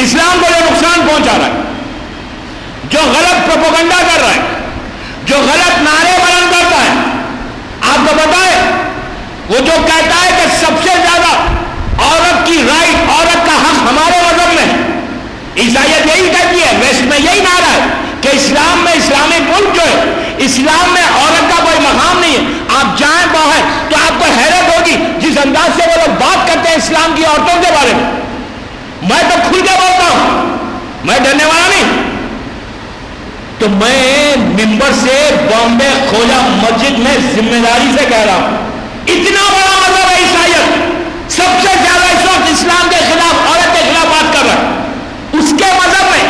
اسلام کو جو نقصان پہنچا رہا ہے، جو غلط پروپیگنڈا کر رہا ہے، جو غلط نعرے بلند کرتا ہے، آپ کو پتا ہے وہ جو کہتا ہے کہ سب سے زیادہ عورت کی رائٹ، عورت کا حق ہمارے مذہب میں ہے، عیسائیت یہی کہتی ہے، ویسٹ میں یہی نعرہ ہے کہ اسلام میں، اسلامی ملک جو ہے، اسلام میں عورت کا کوئی مقام نہیں ہے۔ آپ جائیں باہر تو آپ کو حیرت ہوگی جس انداز سے وہ لوگ بات کرتے ہیں اسلام کی عورتوں کے بارے میں۔ میں تو کھل کے بولتا ہوں، میں ڈرنے والا نہیں۔ تو میں ممبر سے بامبے کھوجا مسجد میں ذمہ داری سے کہہ رہا ہوں، اتنا بڑا مذہب ہے عیسائیت، سب سے زیادہ اس وقت اسلام کے خلاف، عورت کے خلاف بات کر رہا ہے۔ اس کے مذہب میں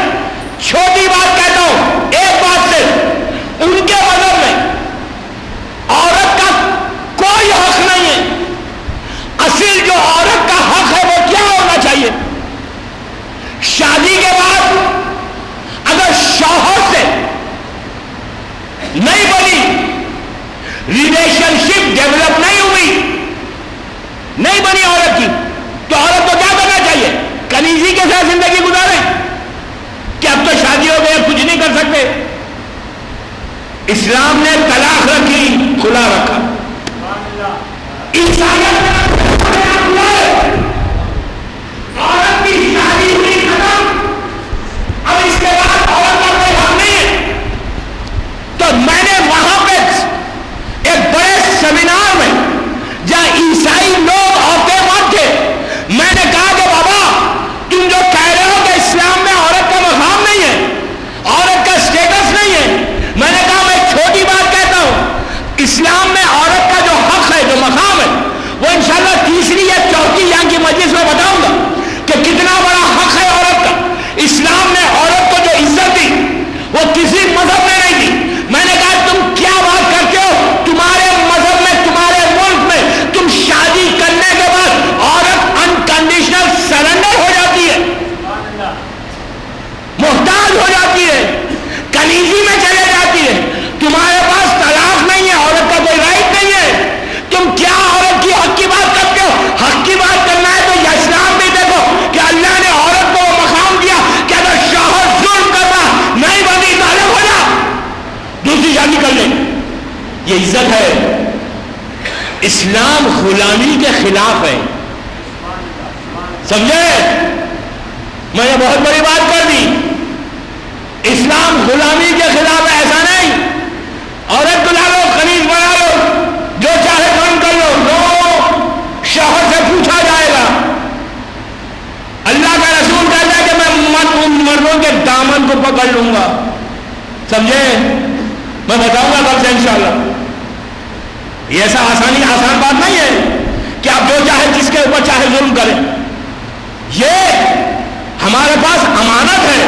چھوٹی بات کہتا ہوں، ایک بات سے، ان کے مذہب میں عورت کا کوئی حق نہیں ہے۔ اصل جو عورت کا حق ہے وہ کیا ہونا چاہیے؟ شادی کے بعد اگر شوہر سے نہیں بنی، ریلیشن شپ ڈیولپ نہیں ہوئی، نہیں بنی عورت کی، تو عورت کو کیا کرنا چاہیے؟ کنیزی کے ساتھ زندگی گزاریں کہ اب تو شادی ہو گئی، کچھ نہیں کر سکتے۔ اسلام نے طلاق رکھی، کھلا رکھا۔ عیسائیت نے عورت کی شادی ہوئی ختم، اب اس کے بعد عورت کا کوئی حق نہیں ہے۔ تو میں نے وہاں پہ ایک بڑے سیمینار میں جہاں عیسائی لوگ ہوتے وقت تھے، میں نے کہا کہ بابا تم جو کہہ رہے ہو کہ اسلام میں عورت کا مقام نہیں ہے، عورت کا سٹیٹس نہیں ہے، میں نے کہا میں چھوٹی بات کہتا ہوں، اسلام میں عورت کا جو حق ہے، جو مقام ہے، وہ انشاءاللہ تیسری یا چوتھی یہاں کی مجلس میں بتاؤں گا کہ کتنا بڑا حق ہے عورت کا۔ اسلام نے عورت کو جو عزت دی وہ کسی مذہب نے نہیں دی۔ میں نے کہا تم کیا بات کرتے ہو؟ تمہارے مذہب میں، تمہارے ملک میں تم شادی کرنے کے بعد عورت انکنڈیشنل سرنڈر ہو جاتی ہے، محتاج ہو جاتی ہے، کنیزی میں چلے جاتی ہے، تمہارے پاس طلاق نہیں ہے، عورت کا کوئی رائٹ نہیں ہے۔ تم کیا عورت کی حق کی بات کرتے ہو؟ حق کی بات کرنا ہے تو یہ اسلام بھی دیکھو کہ اللہ نے عورت کو مقام دیا کہ اگر شوہر ظلم کرتا نہیں بنی تو الگ ہو جا، دوسری شادی کر لے، یہ عزت ہے۔ اسلام غلامی کے خلاف ہے، سمجھے؟ میں نے بہت بڑی بات کر دی، اسلام غلامی کے خلاف ہے، ایسا نہیں عورت دلا لو، کنیز بنا لو، جو چاہے کام کر لو، نو، شوہر سے پوچھا جائے گا۔ اللہ کا رسول کہتا ہے کہ میں ان مردوں کے دامن کو پکڑ لوں گا، سمجھے؟ میں بتاؤں گا کل سے انشاءاللہ۔ یہ ایسا آسان بات نہیں ہے کہ آپ جو چاہے جس کے اوپر چاہے ظلم کریں، یہ ہمارے پاس امانت ہے۔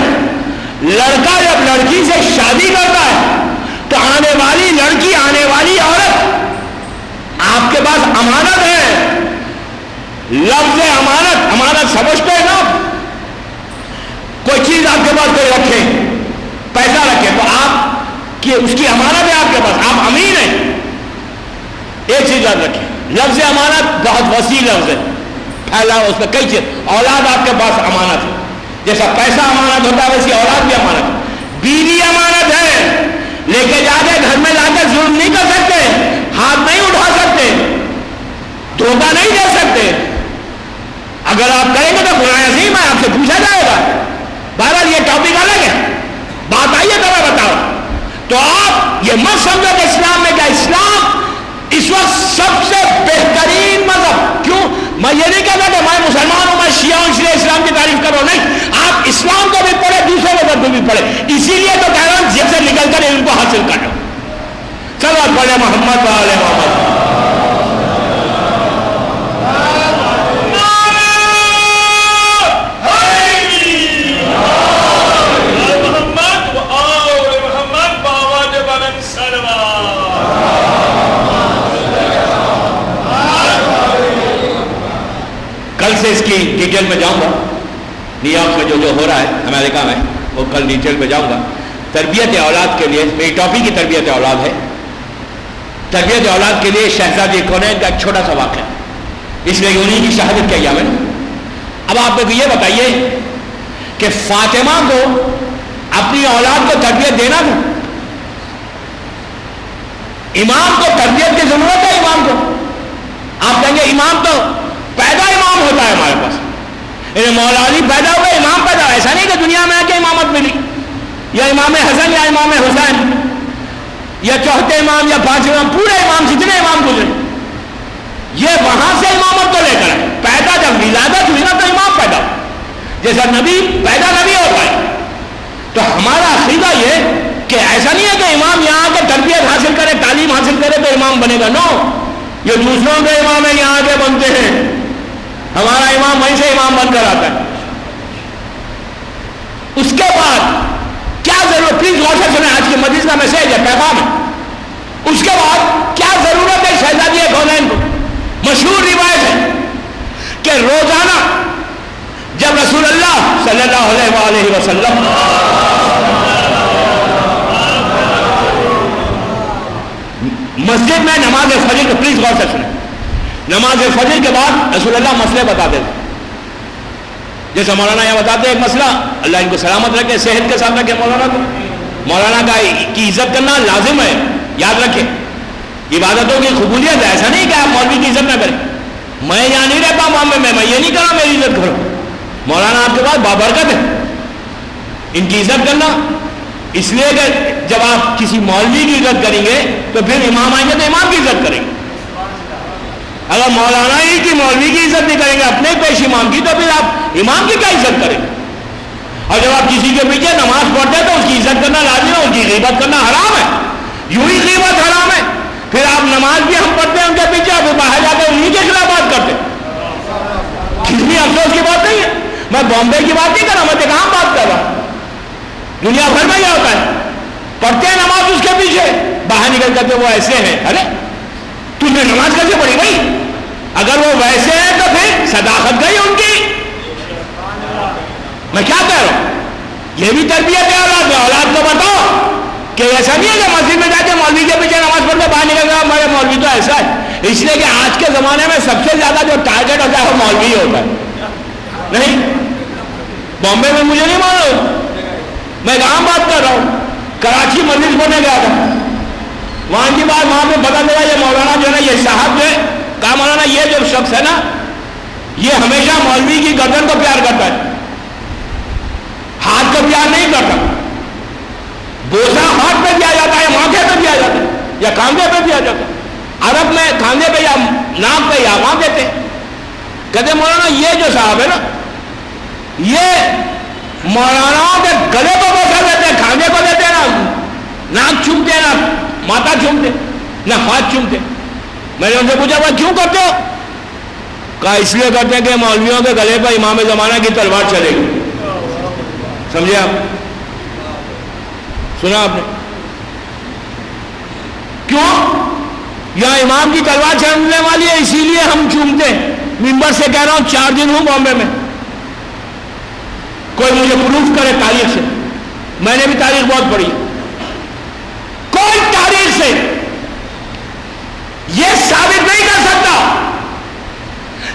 لڑکا جب لڑکی سے شادی کرتا ہے تو آنے والی لڑکی، آنے والی عورت آپ کے پاس امانت ہے۔ لفظ امانت، امانت سمجھتے ہیں نا؟ کوئی چیز آپ کے پاس کوئی رکھے، پیسہ رکھے تو آپ کی اس کی امانت ہے آپ کے پاس، آپ امین ہیں۔ ایک چیز یاد رکھیں، لفظ امانت بہت وسیع لفظ ہے، پھیلا اس میں کئی چیز۔ اولاد آپ کے پاس امانت ہے، جیسا پیسہ امانت ہوتا ہے ویسی اولاد بھی امانت ہے۔ بیوی امانت ہے، لے کے جا کے گھر میں لا کے ظلم نہیں کر سکتے، ہاتھ نہیں اٹھا سکتے، دھوکہ نہیں دے سکتے۔ اگر آپ کریں گے تو قرآن عظیم ہے، آپ سے پوچھا جائے گا۔ بہرحال یہ ٹاپک الگ ہے، بات آئیے تو میں بتاؤں۔ تو آپ یہ مت سمجھو کہ اسلام میں کیا، اسلام اس وقت سب سے بہترین مذہب۔ کیوں؟ میں یہ نہیں کہتا کہ میں مسلمان ہوں، میں شیعہ ہوں اس لیے اسلام کی تعریف کرو، نہیں، آپ اسلام کو بھی پڑھے، دوسرے مذہب کو بھی پڑھے، اسی لیے تو کہہ رہا ہوں جیب سے نکل کر ان کو حاصل کر لو۔ چلو پڑھے محمد وآل محمد۔ کل سے اس کی ڈیٹیل میں جاؤں گا، نیو یارک میں جو ہو رہا ہے امریکہ میں، وہ کل ڈیٹیل میں جاؤں گا۔ تربیت اولاد کے لیے میری ٹاپک کی تربیت اولاد ہے۔ تربیت اولاد کے لیے شہزادی کونین کا ایک چھوٹا سا واقعہ، اس لیے انہیں کی شہادت کیا میں۔ اب آپ میرے کو یہ بتائیے کہ فاطمہ کو اپنی اولاد کو تربیت دینا تھا. امام کو تربیت کی ضرورت ہے. امام کو آپ کہیں گے امام تو پیدا امام ہوتا ہے ہمارے پاس, مولا علی پیدا ہوا, امام پیدا ہوا. ایسا نہیں کہ دنیا میں آ کے امامت ملی, یا امام حسن یا امام حسین یا چوتھے امام یا پانچویں امام, پورے امام جتنے امام گزرے یہ وہاں سے امامت کو لے کر ہے. پیدا جب ولادت ہوئی نا تو امام پیدا, جیسا نبی پیدا نبی ہوتا ہے. تو ہمارا عقیدہ یہ کہ ایسا نہیں ہے کہ امام یہاں کے تربیت حاصل کرے, تعلیم حاصل کرے تو امام بنے گا. نو, یہ دوسروں کے امام ہے, یہاں کے بنتے ہیں. ہمارا امام وہیں سے امام بن کر آتا ہے. اس کے بعد کیا ضرورت, پلیز غور سے سنیں, آج کی مجلس کا میسج ہے, پیغام ہے. اس کے بعد کیا ضرورت ہے شہزادی کونین کو؟ مشہور روایت ہے کہ روزانہ جب رسول اللہ صلی اللہ علیہ وآلہ وسلم مسجد میں نماز فجر, پلیز غور سے سنیں, نماز فجر کے بعد رسول اللہ مسئلے بتاتے تھے. جیسے مولانا یہاں بتاتے ہیں ایک مسئلہ, اللہ ان کو سلامت رکھے, صحت کے ساتھ رکھے. مولانا کی عزت کرنا لازم ہے, یاد رکھیں. عبادتوں کی قبولیت ہے, ایسا نہیں کہ آپ مولوی کی عزت نہ کریں. میں یہاں نہیں رہتا معاملے میں یہ نہیں کرا میری عزت کرو. مولانا آپ کے پاس بابرکت ہے, ان کی عزت کرنا. اس لیے کہ جب آپ کسی مولوی کی عزت کریں گے تو پھر امام آئیں گے تو امام کی عزت کریں گے. اگر مولانا ہی کی مولوی کی عزت نہیں کریں گے اپنے پیش امام کی, تو پھر آپ امام کی کیا عزت کریں گے؟ اور جب آپ کسی کے پیچھے نماز پڑھتے ہیں تو اس کی عزت کرنا لازم ہے, ان کی غیبت کرنا حرام ہے. یوں ہی غیبت حرام ہے. پھر آپ نماز بھی ہم پڑھتے ہیں ان کے پیچھے, پھر باہر جا کے انہیں کے خلاف بات کرتے ہیں. کتنی افسوس کی بات نہیں ہے. میں بامبے کی بات نہیں کر رہا, میں دیکھا بات کر رہا. دنیا بھر میں یہ ہوتا ہے, پڑھتے ہیں نماز اس کے پیچھے, باہر نکل کرتے وہ ایسے ہیں. ارے تم نے نماز کیسے پڑھی بھائی؟ اگر وہ ویسے ہیں تو پھر صداقت گئی ان کی. میں کیا کہہ رہا ہوں, یہ بھی تربیت ہے اولاد میں. اولاد کو بتاؤ کہ ایسا نہیں ہے کہ مسجد میں جا کے مولوی کے پیچھے نماز پڑھ کے باہر نکل گیا ہمارے مولوی تو ایسا ہے. اس لیے کہ آج کے زمانے میں سب سے زیادہ جو ٹارگیٹ ہوتا ہے وہ مولوی ہوتا ہے. نہیں, بامبے میں مجھے نہیں معلوم, میں کہاں بات کر رہا ہوں, کراچی مجلس پڑھنے گیا تھا. وہاں کی بات وہاں پہ پتا چلا یہ مولانا جو ہے نا, یہ صاحب جو ہے, کہا مولانا یہ جو شخص ہے نا یہ ہمیشہ مولوی کی گردن کو پیار کرتا ہے, ہاتھ کو پیار نہیں کرتا. بوسا ہاتھ پہ دیا جاتا ہے, ماتھے پہ دیا جاتا ہے یا کاندھے پہ دیا جاتا ہے. عرب میں کاندھے پہ یا ناک پہ یا وہاں دیتے ہیں. کہتے مولانا یہ جو صاحب ہے نا یہ مولانا کے گلے کو بوسا دیتے ہیں, کاندھے کو دیتے ہیں, نا ناک چومتے ہیں, نا ماتھا چومتے, نہ ہاتھ چومتے. میں نے ان سے پوچھا وہ کیوں کرتے ہو؟ کہا اس لیے کرتے ہیں کہ مولویوں کے گلے پر امام زمانہ کی تلوار چلے گی. سمجھے آپ؟ سنا آپ نے؟ کیوں؟ یہاں امام کی تلوار چلنے والی ہے اسی لیے ہم چومتے ہیں. ممبر سے کہہ رہا ہوں 4 دن ہوں بامبے میں, کوئی مجھے پروف کرے تاریخ سے. میں نے بھی تاریخ بہت پڑھی, کوئی تاریخ سے یہ ثابت نہیں کر سکتا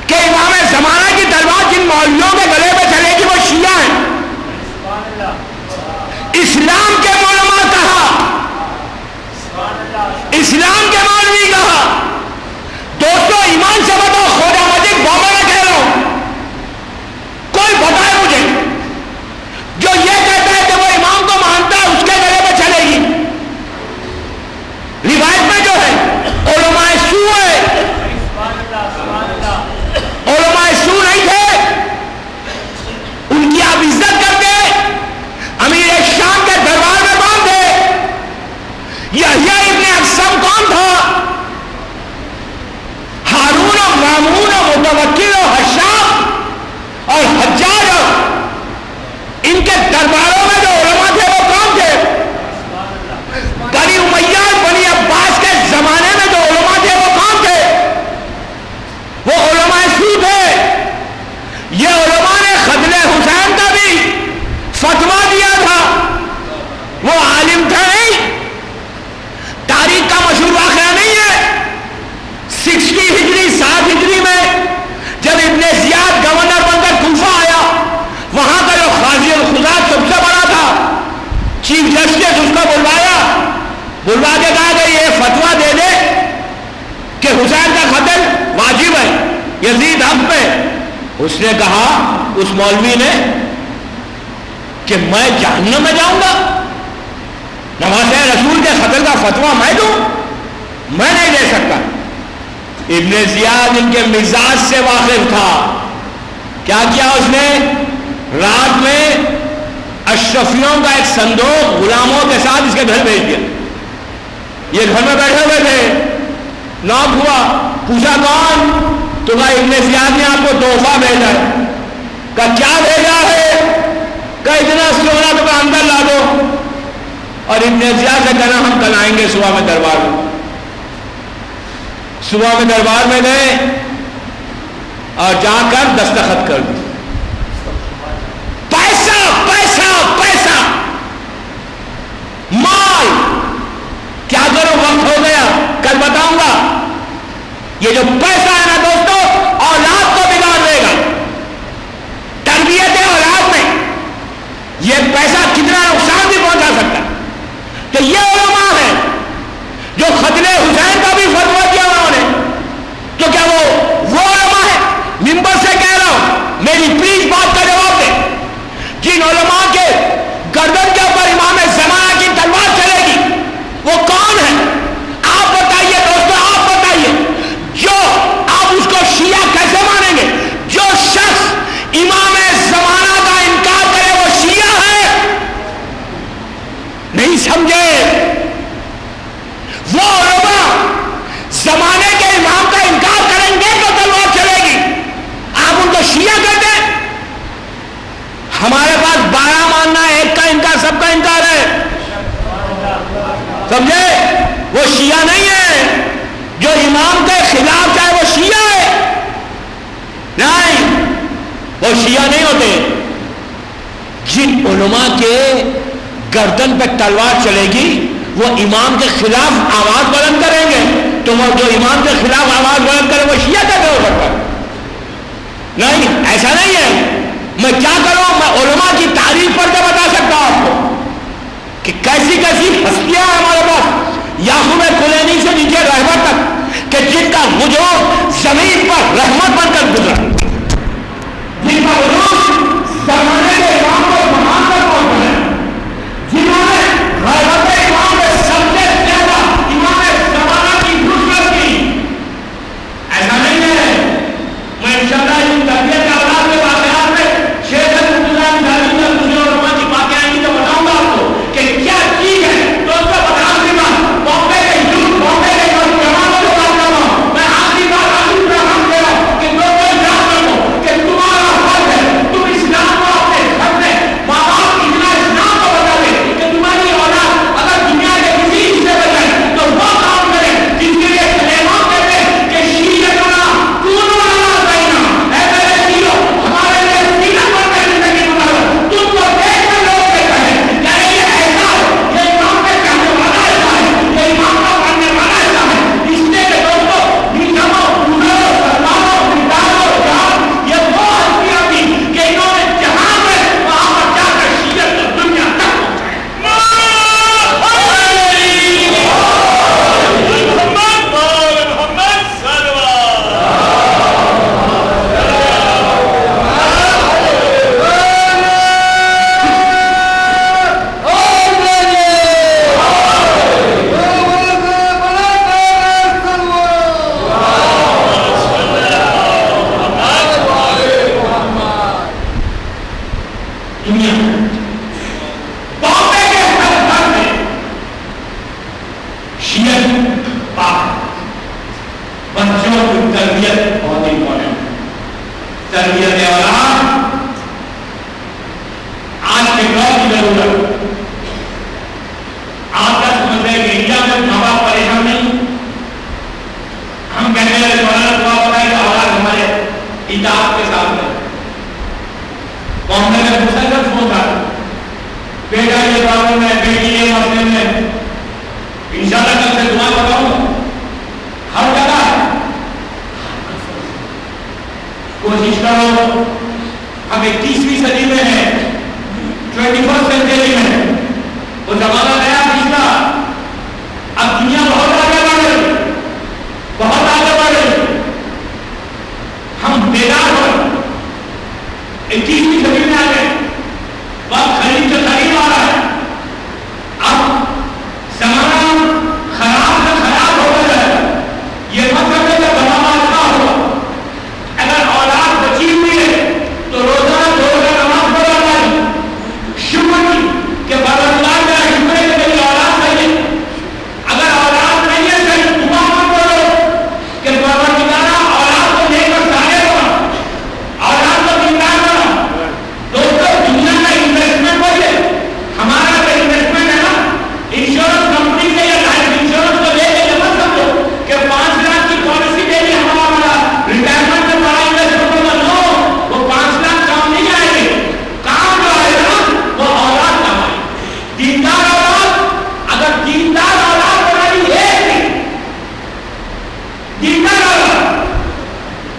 کہ امام زمانہ کی تلوار جن مولویوں کے گلے پہ چلے گی وہ شیعہ ہیں. اسلام کے علماء کہا, اسلام کے مولوی کہا. دوستو ایمان سے بتاؤ, خواجہ مجید بابا میں کہہ رہا ہوں, کوئی بتائے مجھے جو یہ کہتا ہے کہ وہ امام کو مانتا ہے اس کے گلے پہ چلے گی. روایت میں جو ہے علماء سو ہے, علماء سو نہیں تھے بلوا کے کہا کہ یہ فتویٰ دے دے کہ حسین کا قتل واجب ہے یزید حق پہ. اس نے کہا اس مولوی نے کہ میں جہنم میں جاؤں گا؟ نواسہ رسول کے قتل کا فتویٰ میں دوں؟ میں نہیں دے سکتا. ابن زیاد ان کے مزاج سے واقف تھا. کیا کیا اس نے؟ رات میں اشرفیوں کا ایک صندوق غلاموں کے ساتھ اس کے گھر بھیج دیا. یہ گھر میں بیٹھے ہوئے تھے, ناک ہوا, پوچھا کون؟ تو کہا ابن زیاد نے آپ کو تحفہ بھیجا ہے. کہا کیا بھیجا ہے؟ کہا اتنا سونا تو کہا اندر لا دو. اور ابن زیاد سے کہنا ہم کل آئیں گے صبح میں دربار میں. صبح میں دربار میں گئے اور جا کر دستخط کر دی. پیسہ پیسہ پیسہ مال. کیا کروں؟ وقت ہو گیا, کل بتاؤں گا. یہ جو پیسہ ہے نا دوستو, اولاد کو بگاڑ دے گا. تربیت اولاد میں یہ پیسہ کتنا نقصان بھی پہنچا سکتا ہے. کہ یہ علماء ہیں جو قتل حسین کا بھی فتویٰ دیا انہوں نے, تو کیا وہ علماء ہیں؟ ممبر سے کہہ رہا ہوں, میری پلیز بات کا جواب دیں. جن علماء کے گردن کے اوپر امام زمانہ کی تلوار چلے گی وہ کون ہے؟ آپ بتائیے دوستو, آپ بتائیے. جو آپ اس کو شیعہ کیسے مانیں گے؟ جو شخص امام زمانہ کا انکار کرے وہ شیعہ ہے؟ نہیں سمجھے؟ وہ علماء زمانے کے امام کا انکار کریں گے تو تلوار چلے گی. آپ ان کو شیعہ کہتے ہیں؟ ہمارے پاس 12 ماننا ہے, ایک کا انکار, سب کا انکار ہے. سمجھے؟ وہ شیعہ نہیں ہے. جو امام کے خلاف جائے وہ شیعہ ہے؟ نہیں, وہ شیعہ نہیں ہوتے. جن علماء کے گردن پہ تلوار چلے گی وہ امام کے خلاف آواز بلند کریں گے, تو وہ جو امام کے خلاف آواز بلند کرے وہ شیعہ کیسے ہو سکتا ہے؟ نہیں, ایسا نہیں ہے. میں کیا کروں؟ میں علماء کی تعریف پڑھ کے بتا سکتا ہوں آپ کو کہ کیسی کیسی ہستیاں ہیں ہمارے پاس. یعقوب کلینی سے نیچے رحمت تک کہ جن کا وجود زمین پر رحمت بن کر گزرا, جن کا وجود زمانے کے امام کو مہان کر پہنچا ہے, جنہوں نے رحمت امام کے سب سے زیادہ امام زمانہ کی نصرت کی. ایسا نہیں ہے. میں انشاءاللہ ان تربیت کے اولاد کے واقعات میں شیخ عبداللہ بن دوسرے علماء کی باتیں آئیں گی تو بتاؤں گا آپ کو کہ کیا چیز ہے. تو اس کا بتاؤں گی بات بامبے کے یوتھ, بامبے کے نوجوانوں کو بات کر رہا ہوں. میں آخری بات آخری پیغام دے رہا ہوں کہ لوگوں یاد رکھو کہ تمہارا حق ہے, تم اسلام کو اپنے گھر میں ماں باپ اتنا اسلام کو بتا دے کہ تمہاری اولاد اگر دنیا کے کسی حصے میں جائے تو وہ کام کرے جن کے لیے کلمات کہتے ہیں کہ شیعتنا کونوا لنا بیننا. اے میرے شیعو, ہمارے لیے سینہ پر پہ زندگی گزارو. تم کو دیکھ کر لوگ کہتے ہیں کیا یہ ایسا ہے, یہ امام کے کہنے والا ایسا ہے, یہ امام کا پڑھنے والا ایسا ہے. اس لیے کہ دوستو نیزموں, پوروں, سلمانوں, برداروں, جہاں یہ وہ ہستیاں تھی کہ انہوں نے جہاں میں وہاں پر جا کر شیعت کو دنیا تک پہنچایا. بامبے کے ہر گھر میں شیعت پاک ہے. بچوں کی تربیت بہت امپورٹنٹ ہے. تربیت اولاد آج کے دور کی ضرورت. آپ کیا سمجھ رہے ہیں کہ انڈیا میں ماں باپ پریشان نہیں؟ ہم کہتے ہیں مولانا دعا پڑھائے کہ اولاد ہمارے اطاعت کے ساتھ ہے. بامبے میں مسلسل فون تھا, بیٹا یہ پرابلم ہے, بیٹی یہ مسئلے میں. انشاءاللہ کل سے دعا بتاؤں ہر جگہ کوشش کرو. ہم 21ویں صدی میں ہیں, 21st سینچری میں. وہ زمانہ نیا پچھلا 21ویں صدی میں آ گئے، وقت قریب سے قریب آ رہا ہے، اب زمانہ خراب سے خراب ہو رہا ہے، یہ مت سمجھے کہ بڑا بادشاہ ہوگا، اگر اولاد بچی ہوئی ہے تو روزانہ 2 رکعت نماز پڑھا جائے، شکر کی کہ پروردگار کا شکر ہے کہ میری اولاد صحیح ہے، اگر اولاد نہیں ہے صحیح دعا مت کرو کہ پروردگار اولاد کو دے کر صالح بنا، اولاد کو دیندار بنا۔ دوستو دنیا کا انویسٹمنٹ وہی ہے، ہمارا جو انویسٹمنٹ ہے نا انشورنس کمپنی سے یا لائف انشورنس کو لے کے مت سمجھو کہ 5 لاکھ کی پالیسی دے دی ہمارا ریٹائرمنٹ سے بڑا انویسٹمنٹ ہوگا، نو، وہ 5 لاکھ کام نہیں آئے گے، کام جو آئے گا وہ اولاد کام آئے گی، دیندار اولاد، اگر دیندار اولاد بنائی ہے، دیندار اولاد،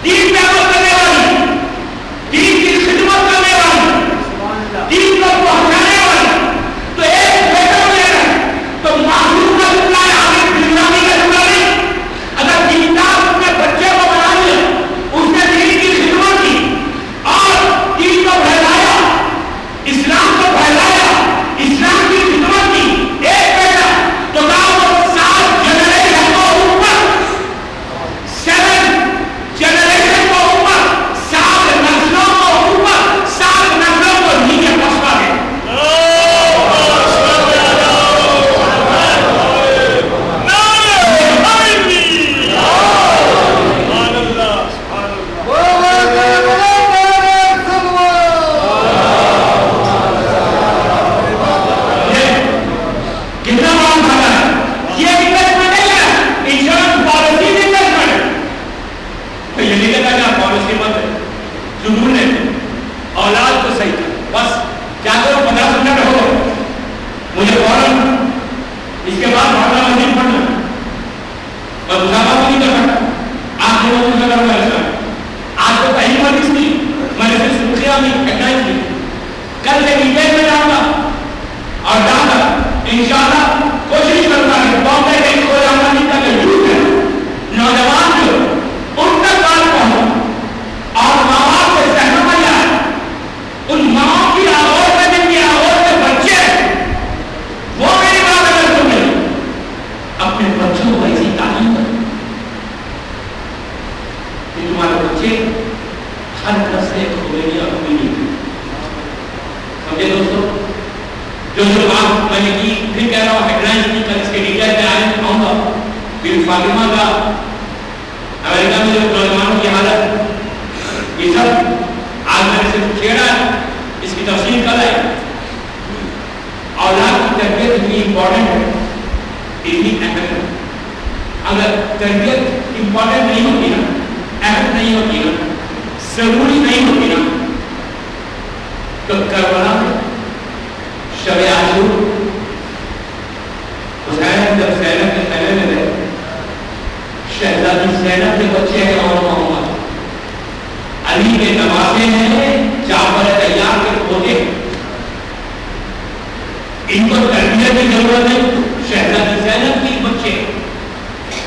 دین پہ عمل کرنے والی، دین کی خدمت کرنے والی، دین کو پہنچانے والی، تو ایک بیٹا ملے گا تو معصوم کا جملہ ہے، عامر بلّانی کا جملہ نہیں۔ اگر دیندار اپنے بچے کو بنا لیا، اس نے دین کی خدمت کی اور دین کو پھیلایا، اسلام کو پھیلایا، اسلام کی خدمت کی، ایک بیٹا تو کہا وہ 7 جنریشن کو اوپر، 7 جنریشن کو اوپر، 7 نسلوں کو اوپر، 7 نسلوں کو نیچے پہنچا دے۔ کتنا کام کھانا ہے، یہ انویسٹمنٹ نہیں ہے، انشورنس پالیسی بھی انویسٹمنٹ ہے۔ تو یہ نہیں کہتا کہ آپ پالیسی مت ہے، ضرور ہے، اولاد کو صحیح کر، بس کیا کرو 50 منٹ ہو گئے، مجھے فوراً اس کے بعد بھاگنا مزید پڑھنا، اور مسافہ بھی نہیں کر سکتا، آپ لوگوں کو کروں گا ایسا، آج تو پہلی بار اس کی میں نے صرف سرخیاں بھی ہیڈلائنس کی، کل سے ڈیٹیل میں جاؤں گا اور جا کر انشاءاللہ کوشش کرتا ہے بامبے کے کوئی آمدنی کا جو یوتھ ہے، نوجوان جو ان تک بات پہنچ اور ماں باپ سے رہنمائی آئے، ان ماں کی آغوش میں جن کی آغوش میں بچے وہ میری بات اگر سنیں، اپنے بچوں کو ایسی تعلیم کریں کہ تمہارے بچے ہر رستے کھولیں اور کوئی نہیں، سمجھے دوستو؟ جو بات میں نے کی پھر کہہ رہا ہوں، ہیڈ لائنس کی کل اس کے ڈیٹیل میں آئے دکھاؤں گا، پھر فاطمہ کا امریکہ میں جو نوجوانوں کی حالت، یہ سب آج میں نے صرف چھیڑا ہے، اس کی تفصیل کل ہے۔ اولاد کی تربیت اتنی امپورٹنٹ ہے، اتنی اہم ہے، اگر تربیت امپورٹنٹ نہیں ہوتی نا، اہم نہیں ہوتی نا، ضروری نہیں ہوتی نا، تو کربلا میں شب عاشور حسین جب زینب کے خیمے میں رہے، شہزادی زینب کے بچے ہیں اور محمد علی کے نواسے ہیں، جعفر طیار کے پوتے، ان کو تربیت کی ضرورت ہے، شہزادی زینب کی بچے۔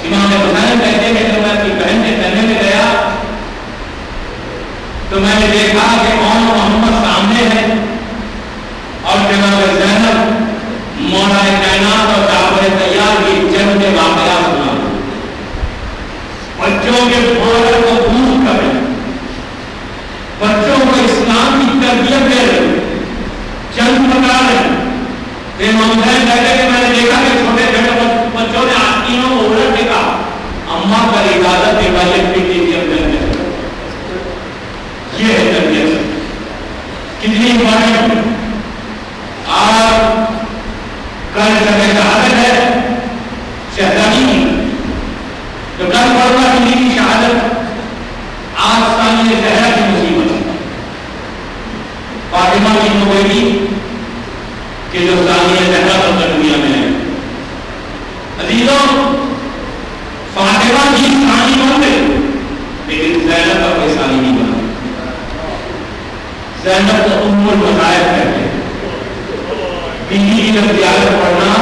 امام حسین کہتے ہیں کہ میں اپنی بہن کے خیمے میں گیا تو میں نے دیکھا کہ کون محمد سامنے ہے اور جناب زینب مولا کائنات اور جعفر طیار کی جنگ کے واقعات سنا، بچوں کے بورڈ کو دور کر رہے، بچوں کو اسلام کی تربیت دے رہے، جنگ بتا رہے۔ امام حسین کہتے کہ میں نے دیکھا کہ چھوٹے چھوٹے بچوں نے آستینوں کو الٹ دیکھا، اماں پر اجازت دے بھائی اپنی بیٹی اندر میں، یہ ہے تربیت کتنی امپورٹنٹ۔ اور کل شب شہادت ہے شہزادی کی، تو کل پڑھنا بیوی کی شہادت، آج ثانیہ زہرا کی مصیبت، فاطمہ کی وہ بیٹی کہ جو ثانیہ زہرا پر دنیا میں ہے۔ عزیزوں، فاطمہ کی ثانی بن گئی لیکن زینب کا کوئی ثانی نہیں بنا۔ زینب کو ام المصائب کہتے ہیں۔ بیوی کی جب زیارت پڑھنا،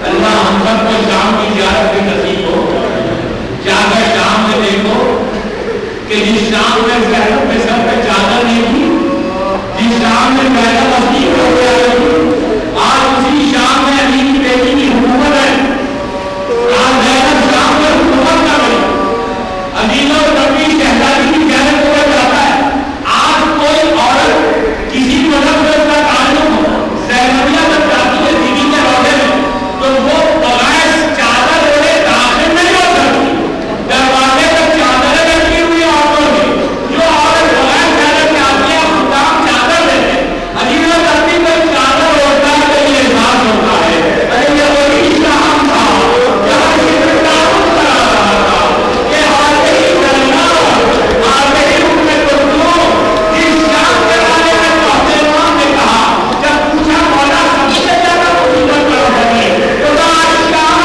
اللہ ہم سب کو شام کی زیارت بھی نصیب ہو، جا کر شام میں دیکھو کہ جس شام میں زینب کے سر پہ چادر نہیں تھی شام میں بیٹا وسیع ہو گیا ہے، آج اسی شام میں علی کی بیٹی کی حکومت ہے، آج زینب شام میں حکومت کر رہی، عزیز اور کبھی شہزادی کی جانب کو جاتا ہے۔ آج کوئی عورت کسی مذہب سے اس کا تعلق ہو، زینبیہ جب جاتی ہے بیوی کے روضے میں تو وہ بغیر چادر اوڑھے داخل نہیں ہو سکتی، دروازے پر چادریں رکھی ہوئی عورتوں کی، جو عورت بغیر چادر کے آتی ہے خدام چادر دیتے ہیں، عزیز و کبھی کوئی چادر اوڑھتا ہے تو یہ احساس ہوتا ہے ارے یہ وہی شام تھا جہاں شکر تعارف کرا رہا تھا کہ حاضر ہی کرنا حاضر ہی حکم کردوں جس شام کے بارے میں پہنچے امام نے کہا جب پوچھا مولا سب سے زیادہ مصیبت کرو بنی تو کہا اشکار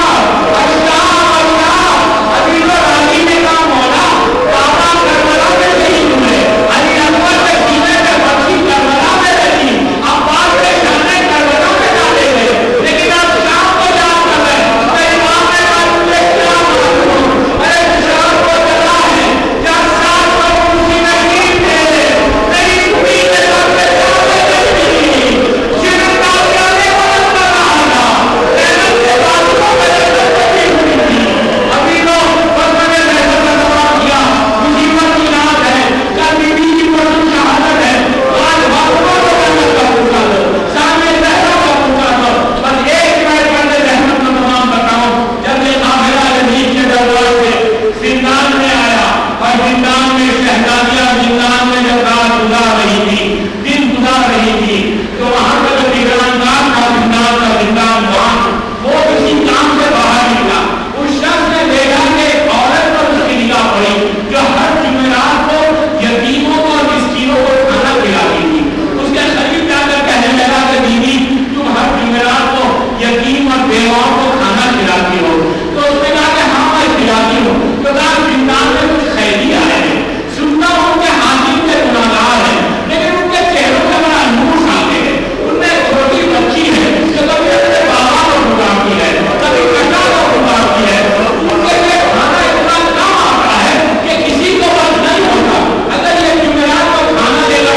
اشکار اشکار عزیز و علی نے کہا مولا بابا کربلا میں شہید ہوئے، علی اکبر کے سینے پہ بچی کربلا میں رہی، عباس کے شانے کربلا میں ڈالے گئے، لیکن آپ شام کو یاد کر رہے ہیں تو امام نے کہا تجھے کیا معلوم، ارے شام کو چلا ہے جب سات کو خوشی نشین تھے نہیں خوشی کے سب سے زیادہ نہیں شرم داخلہ نے بلند کر رہا تھا، زینب کے بازووں میں جنت لگی ہوئی تھی، ابھی لوگ بس میں نے زینب کا سوال کیا مصیبت کی رات ہے، کل بیوی کی پرسوں شہادت ہے، آج بازووں کو جنت کا پوچھا دو، سامنے زہرا کا پوچھا دو، بس ایک منٹ پہلے رحمت کا تمام بتاؤں جب یہ قافلہ یزید کے دربار سے زندان میں آیا اور زندان میں شہزادیاں زندان میں جب رات گزار رہی تھی دن گزار رہی تھی تو وہاں کا جو نگرانگار تھا زندان کا زندان وہ کسی کام سے باہر نکلا، اس شخص نے دیکھا کہ ایک عورت پر اس کی نگاہ پڑی جو ہر جمعرات کو یتیموں کو اور مسکینوں کو کھانا کھلاتی تھی، اس کے قریب جا کر کہنے لگا کہ بیوی تم ہر جمعرات کو یتیم اور بیواؤں کو کھانا کھلاتی ہو، تو اس نے کہا کہ ہاں میں کھلاتی ہوں، تو کہا زندان میں کچھ قیدی آئے ہیں، سنتا ہوں ان کے حاکم کے گناہگار ہیں لیکن ان کے چہروں میں بڑا نور آتے ہیں، ان میں ایک چھوٹی بچی ہے جو کبھی اپنے بابا کو پکارتی ہے کبھی بیٹا کو پکارتی ہے، ان کے لیے کھانا اتنا کم آتا ہے کہ کسی کو بس نہیں ہوتا، اگر یہ جمعرات کو کھانا دے گا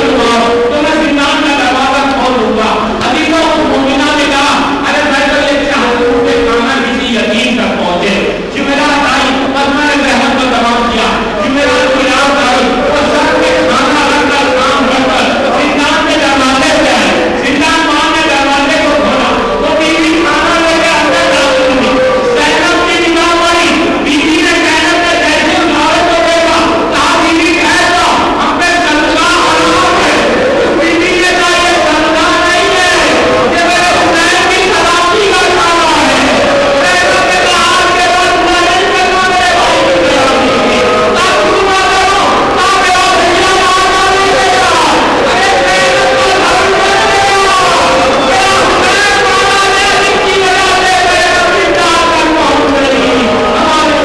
تو میں زندان کا دروازہ کھول دوں گا، عزیزوں مومنہ نے کہا ارے میں تو یہ چاہتا ہوں کہ کھانا کسی یتیم تک پہنچے، جمعرات آئی بس میں نے رحمت کو تمام کیا، جمعرات کی رات آئی اور سب کے کھانا رکھ کر کام کر کر زندان کے دروازے پہ آئے، زندان ماں نے دروازے کو کھولا تو بیوی کھانا لے کے اندر داخل ہوئی، زینب کی نگاہ پڑی، بیوی نے زینب نے جیسے اس عورت کو دیکھا کہا بیوی ٹھہر جاؤ ہم پہ صدقہ حرام ہے، بیوی نے کہا یہ صدقہ نہیں ہے یہ میرے حسین کی سلامتی کا کھانا ہے، زینب نے کہا آج کے بعد میں نہیں کرنا میرے بھائی کی سلامتی کی، آپ دعا کرو آپ میرا بھیا مارنا نہیں دے گا، ارے زینب کا دھرم کرنے گا، میرا حسین مارا نے جن کی وجہ سے زینب کی جان تک پہنچ گئی، ہمارے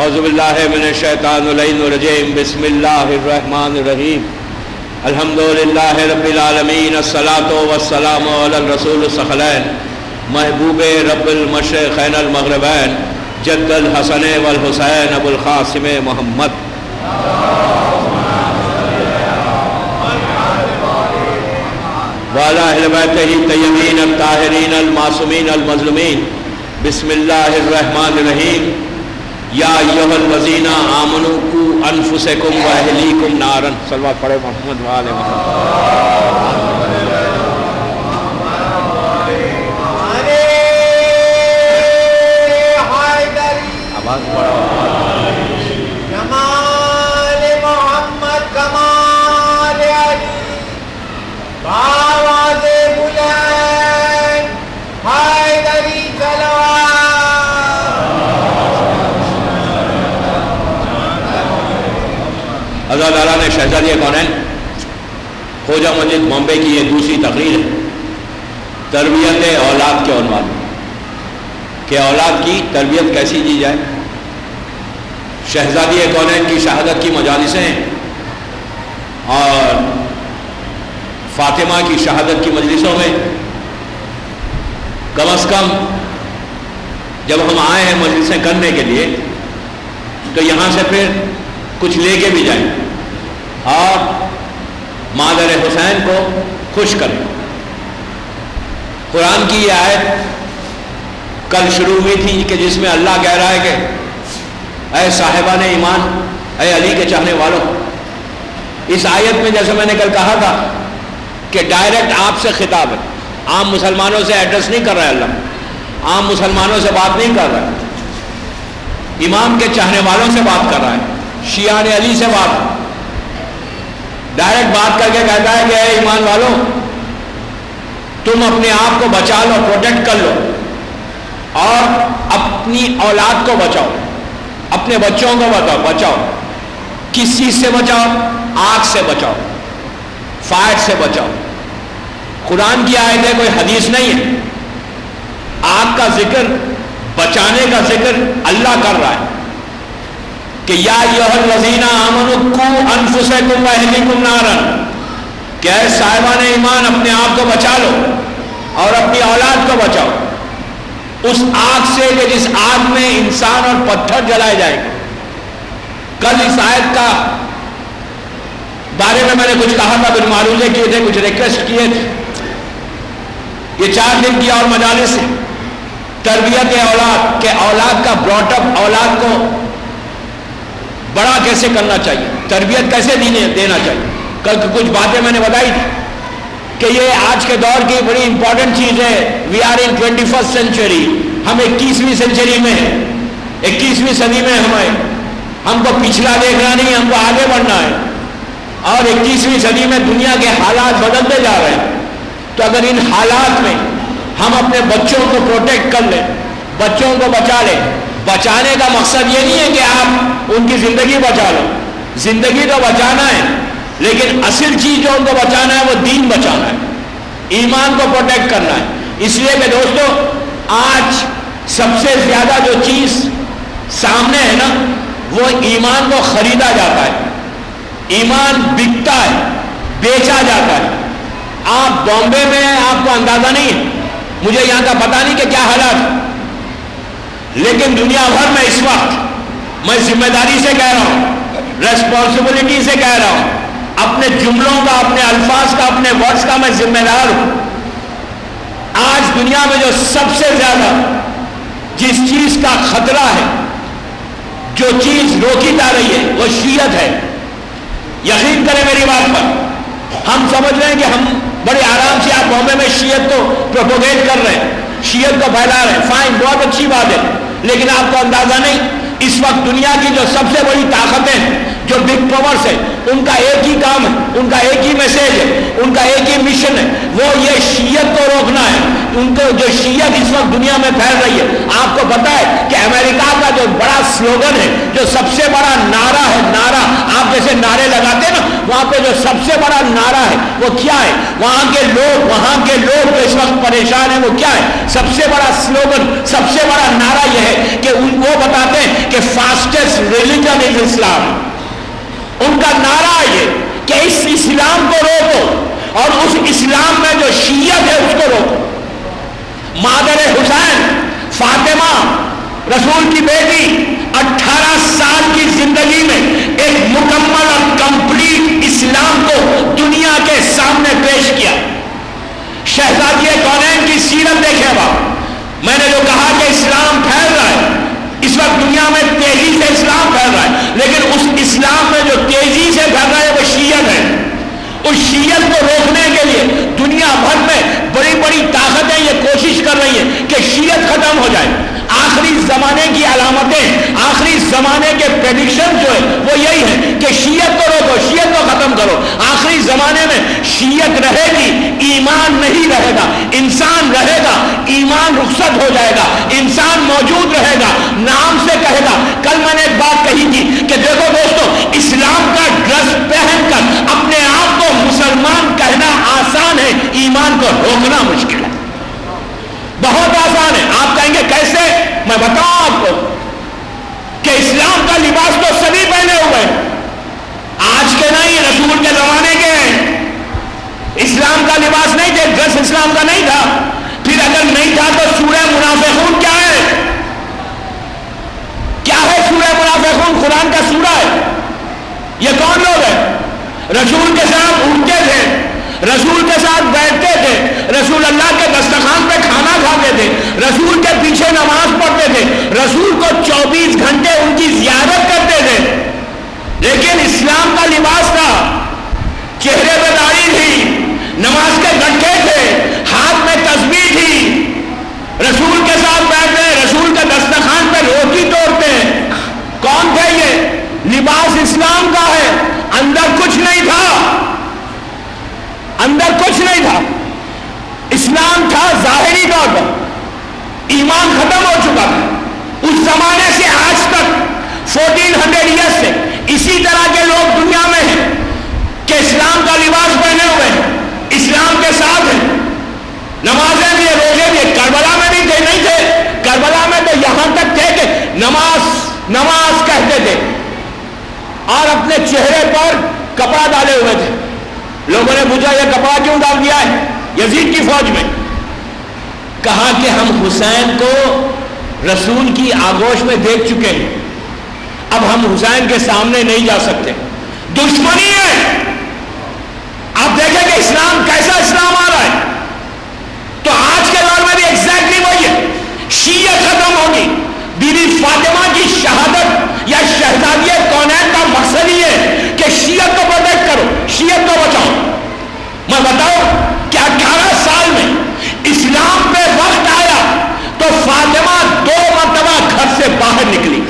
اعوذ باللہ من الشیطان الرجیم بسم اللہ الرحمن الرحیم الحمدللہ رب العالمین الصلاۃ والسلام علی الرسول الثقلین محبوب رب المشرقین المغربین جد الحسن والحسین ابو القاسم محمد وعلی اہل بیتہ الطیبین الطاہرین المعصومین المظلومین بسم اللہ الرحمن الرحیم یا ایھا الذین آمنوا قوا انفسکم واہلیکم نارا، صلوات پڑھے محمد وآل محمد۔ آواز پڑھو۔ جمال محمد کمال علی آواز بلند حیدری صلوات۔ اللہ تعالیٰ نے شہزادی کونین خوجہ مسجد بامبے کی یہ دوسری تقریر ہے تربیت اولاد کے عنوان میں کہ اولاد کی تربیت کیسی کی جائے۔ شہزادی کونین کی شہادت کی مجالسیں ہیں اور فاطمہ کی شہادت کی مجلسوں میں کم از کم جب ہم آئے ہیں مجلسیں کرنے کے لیے تو یہاں سے پھر کچھ لے کے بھی جائیں اور مادر حسین کو خوش کریں. قرآن کی یہ آیت کل شروع ہوئی تھی کہ جس میں اللہ کہہ رہا ہے کہ اے صاحبان ایمان، اے علی کے چاہنے والوں. اس آیت میں جیسے میں نے کل کہا تھا کہ ڈائریکٹ آپ سے خطاب ہے، عام مسلمانوں سے ایڈریس نہیں کر رہا ہے اللہ، عام مسلمانوں سے بات نہیں کر رہا ہے، امام کے چاہنے والوں سے بات کر رہا ہے، شیعان علی سے بات ڈائریکٹ بات کر کے کہتا ہے کہ اے ایمان والوں، تم اپنے آپ کو بچا لو، پروٹیکٹ کر لو اور اپنی اولاد کو بچاؤ، اپنے بچوں کو بچاؤ. کس چیز سے بچاؤ؟ آگ سے بچاؤ، فائر سے بچاؤ. قرآن کی آیت ہے، کوئی حدیث نہیں ہے. آگ کا ذکر، بچانے کا ذکر اللہ کر رہا ہے کہ یا ایھا الذین آمنوا قوا انفسکم واہلیکم نارا، کہ اے صاحبان ایمان اپنے آپ کو بچا لو اور اپنی اولاد کو بچاؤ اس آگ سے کہ جس آگ میں انسان اور پتھر جلائے جائیں گے. کل اس آیت کا بارے میں نے کچھ کہا تھا، پھر معروضے کیے تھے، کچھ ریکویسٹ کیے تھے. یہ 4 دن کی اور مجالس ہے. تربیت اولاد کہ اولاد کا براٹ اپ، اولاد کو بڑا کیسے کرنا چاہیے، تربیت کیسے دینا چاہیے. کل کچھ باتیں میں نے بتائی تھی کہ یہ آج کے دور کی بڑی امپورٹنٹ چیز ہے. We are in 21st century, ہم 21ویں سینچری میں ہیں، 21ویں صدی میں ہم کو پچھلا دیکھنا نہیں، ہم کو آگے بڑھنا ہے. اور 21ویں صدی میں دنیا کے حالات بدلتے جا رہے ہیں. تو اگر ان حالات میں ہم اپنے بچوں کو پروٹیکٹ کر لیں، بچوں کو بچا لیں. بچانے کا مقصد یہ نہیں ہے کہ آپ ان کی زندگی بچا لو، زندگی تو بچانا ہے لیکن اصل چیز جو ان کو بچانا ہے وہ دین بچانا ہے، ایمان کو پروٹیکٹ کرنا ہے. اس لیے کہ دوستو آج سب سے زیادہ جو چیز سامنے ہے نا وہ ایمان کو خریدا جاتا ہے، ایمان بکتا ہے، بیچا جاتا ہے. آپ بامبے میں ہیں، آپ کو اندازہ نہیں ہے، مجھے یہاں کا پتہ نہیں کہ کیا حالات، لیکن دنیا بھر میں اس وقت میں ذمہ داری سے کہہ رہا ہوں، ریسپانسبلٹی سے کہہ رہا ہوں، اپنے جملوں کا، اپنے الفاظ کا، اپنے ورڈز کا میں ذمہ دار ہوں. آج دنیا میں جو سب سے زیادہ جس چیز کا خطرہ ہے، جو چیز روکی جا رہی ہے وہ شیعت ہے. یقین کریں میری بات پر، ہم سمجھ رہے ہیں کہ ہم بڑے آرام سے آپ بامبے میں شیعت کو پروپوگیٹ کر رہے ہیں، شیعت کو پھیلا رہے ہیں، فائن، بہت اچھی بات ہے. لیکن آپ کو اندازہ نہیں اس وقت دنیا کی جو سب سے بڑی طاقتیں ہیں، جو بگ پاورز ہیں، ان کا ایک ہی کام ہے، ان کا ایک ہی میسج ہے، ان کا ایک ہی مشن ہے، وہ یہ شیعت کو روکنا ہے. ان کو جو شیعت اس وقت دنیا میں پھیل رہی ہے، آپ کو پتا ہے کہ امریکہ کا جو بڑا سلوگن ہے، جو سب سے بڑا نعرہ ہے، نعرہ آپ جیسے نعرے لگاتے ہیں نا، وہاں پہ جو سب سے بڑا نعرہ ہے وہ کیا ہے؟ وہاں کے لوگ جو اس وقت پریشان ہیں وہ کیا ہے؟ سب سے بڑا سلوگن، سب سے بڑا نعرہ یہ ہے کہ وہ بتاتے ہیں کہ فاسٹسٹ ریلیجن از اسلام. ان کا نعرہ یہ کہ اس اسلام کو روکو اور اس اسلام میں جو شیعت ہے اس کو روکو. مادر حسین فاطمہ رسول کی بیٹی 18 سال کی زندگی میں ایک مکمل اور کمپلیٹ اسلام کو دنیا کے سامنے پیش کیا. شہزادی کونین کی سیرت دیکھیں باپ، میں نے جو کہا کہ اسلام پھیل رہا ہے، اس وقت دنیا میں تیزی سے اسلام پھیل رہا ہے، لیکن اس اسلام میں جو تیزی سے پھیل رہا ہے وہ شیعت ہے. اس شیعت کو روکنے کے لیے دنیا بھر میں بڑی بڑی طاقتیں یہ کوشش کر رہی ہیں کہ شیعت ختم ہو جائے. آخری زمانے کی علامتیں، آخری زمانے کے پریڈکشن جو ہے وہ یہی ہے کہ شیعت کو روکو، شیعت کو ختم کرو. آخری زمانے میں شیعت رہے گی، ایمان نہیں رہے گا. انسان رہے گا، ایمان رخصت ہو جائے گا. انسان موجود رہے گا، نام سے کہے گا. کل میں نے ایک بات کہی تھی کہ دیکھو دوستو، اسلام کا ڈریس پہن کر اپنے آپ کو مسلمان کہنا آسان ہے، ایمان کو روکنا مشکل ہے، بہت آسان ہے. آپ کہیں گے کیسے؟ میں بتاؤں آپ کو کہ اسلام کا لباس تو سبھی پہنے ہوئے ہیں، آج کے نہیں، رسول کے زمانے کے ہیں. اسلام کا لباس نہیں تھے، ڈریس اسلام کا نہیں تھا. پھر اگر نہیں تھا تو سورہ منافقون کیا ہے؟ سورہ ہے. یہ کون لوگ ہیں؟ رسول کے ساتھ اٹھتے تھے، رسول کے ساتھ بیٹھتے تھے، رسول اللہ کے دسترخوان پہ کھانا کھاتے تھے، رسول کے پیچھے نماز پڑھتے تھے، رسول کو 24 گھنٹے ان کی زیارت کرتے تھے. لیکن اسلام کا لباس تھا، چہرے پہ داڑھی تھی، نماز کے گٹھے تھے، ہاتھ میں تسبیح تھی، رسول کے ساتھ بیٹھتے ہیں، رسول کے دسترخوان پہ روٹی توڑتے ہیں. کون تھے یہ؟ لباس اسلام کا ہے، اندر کچھ نہیں تھا، اندر کچھ نہیں تھا. اسلام تھا ظاہری طور پر، ایمان ختم ہو چکا تھا. اس زمانے سے آج تک 1400 ایئرس سے اسی طرح کے لوگ دنیا میں ہیں کہ اسلام کا لباس پہنے ہوئے ہیں، اسلام کے ساتھ ہیں، نمازیں بھی روزے بھی. کربلا میں بھی تھے نہیں تھے؟ کربلا میں تو یہاں تک تھے کہ نماز کہتے تھے اور اپنے چہرے پر کپڑا ڈالے ہوئے تھے. لوگوں نے پوچھا یہ کپڑا کیوں ڈال دیا ہے؟ یزید کی فوج میں کہا کہ ہم حسین کو رسول کی آغوش میں دیکھ چکے ہیں، اب ہم حسین کے سامنے نہیں جا سکتے، دشمنی ہے. آپ دیکھیں کہ اسلام کیسا اسلام آ رہا ہے. تو آج کے دور میں بھی ایگزیکٹلی وہی ہے. شیعت ختم ہوگی. بی بی فاطمہ کی شہادت یا شہزادی کونین کا مقصد ہی ہے کہ شیعت کو پروٹیکٹ کرو، شیعت کو بچاؤ. میں بتاؤں کہ 18 سال میں اسلام پہ وقت آیا تو فاطمہ 2 مرتبہ گھر سے باہر نکلی،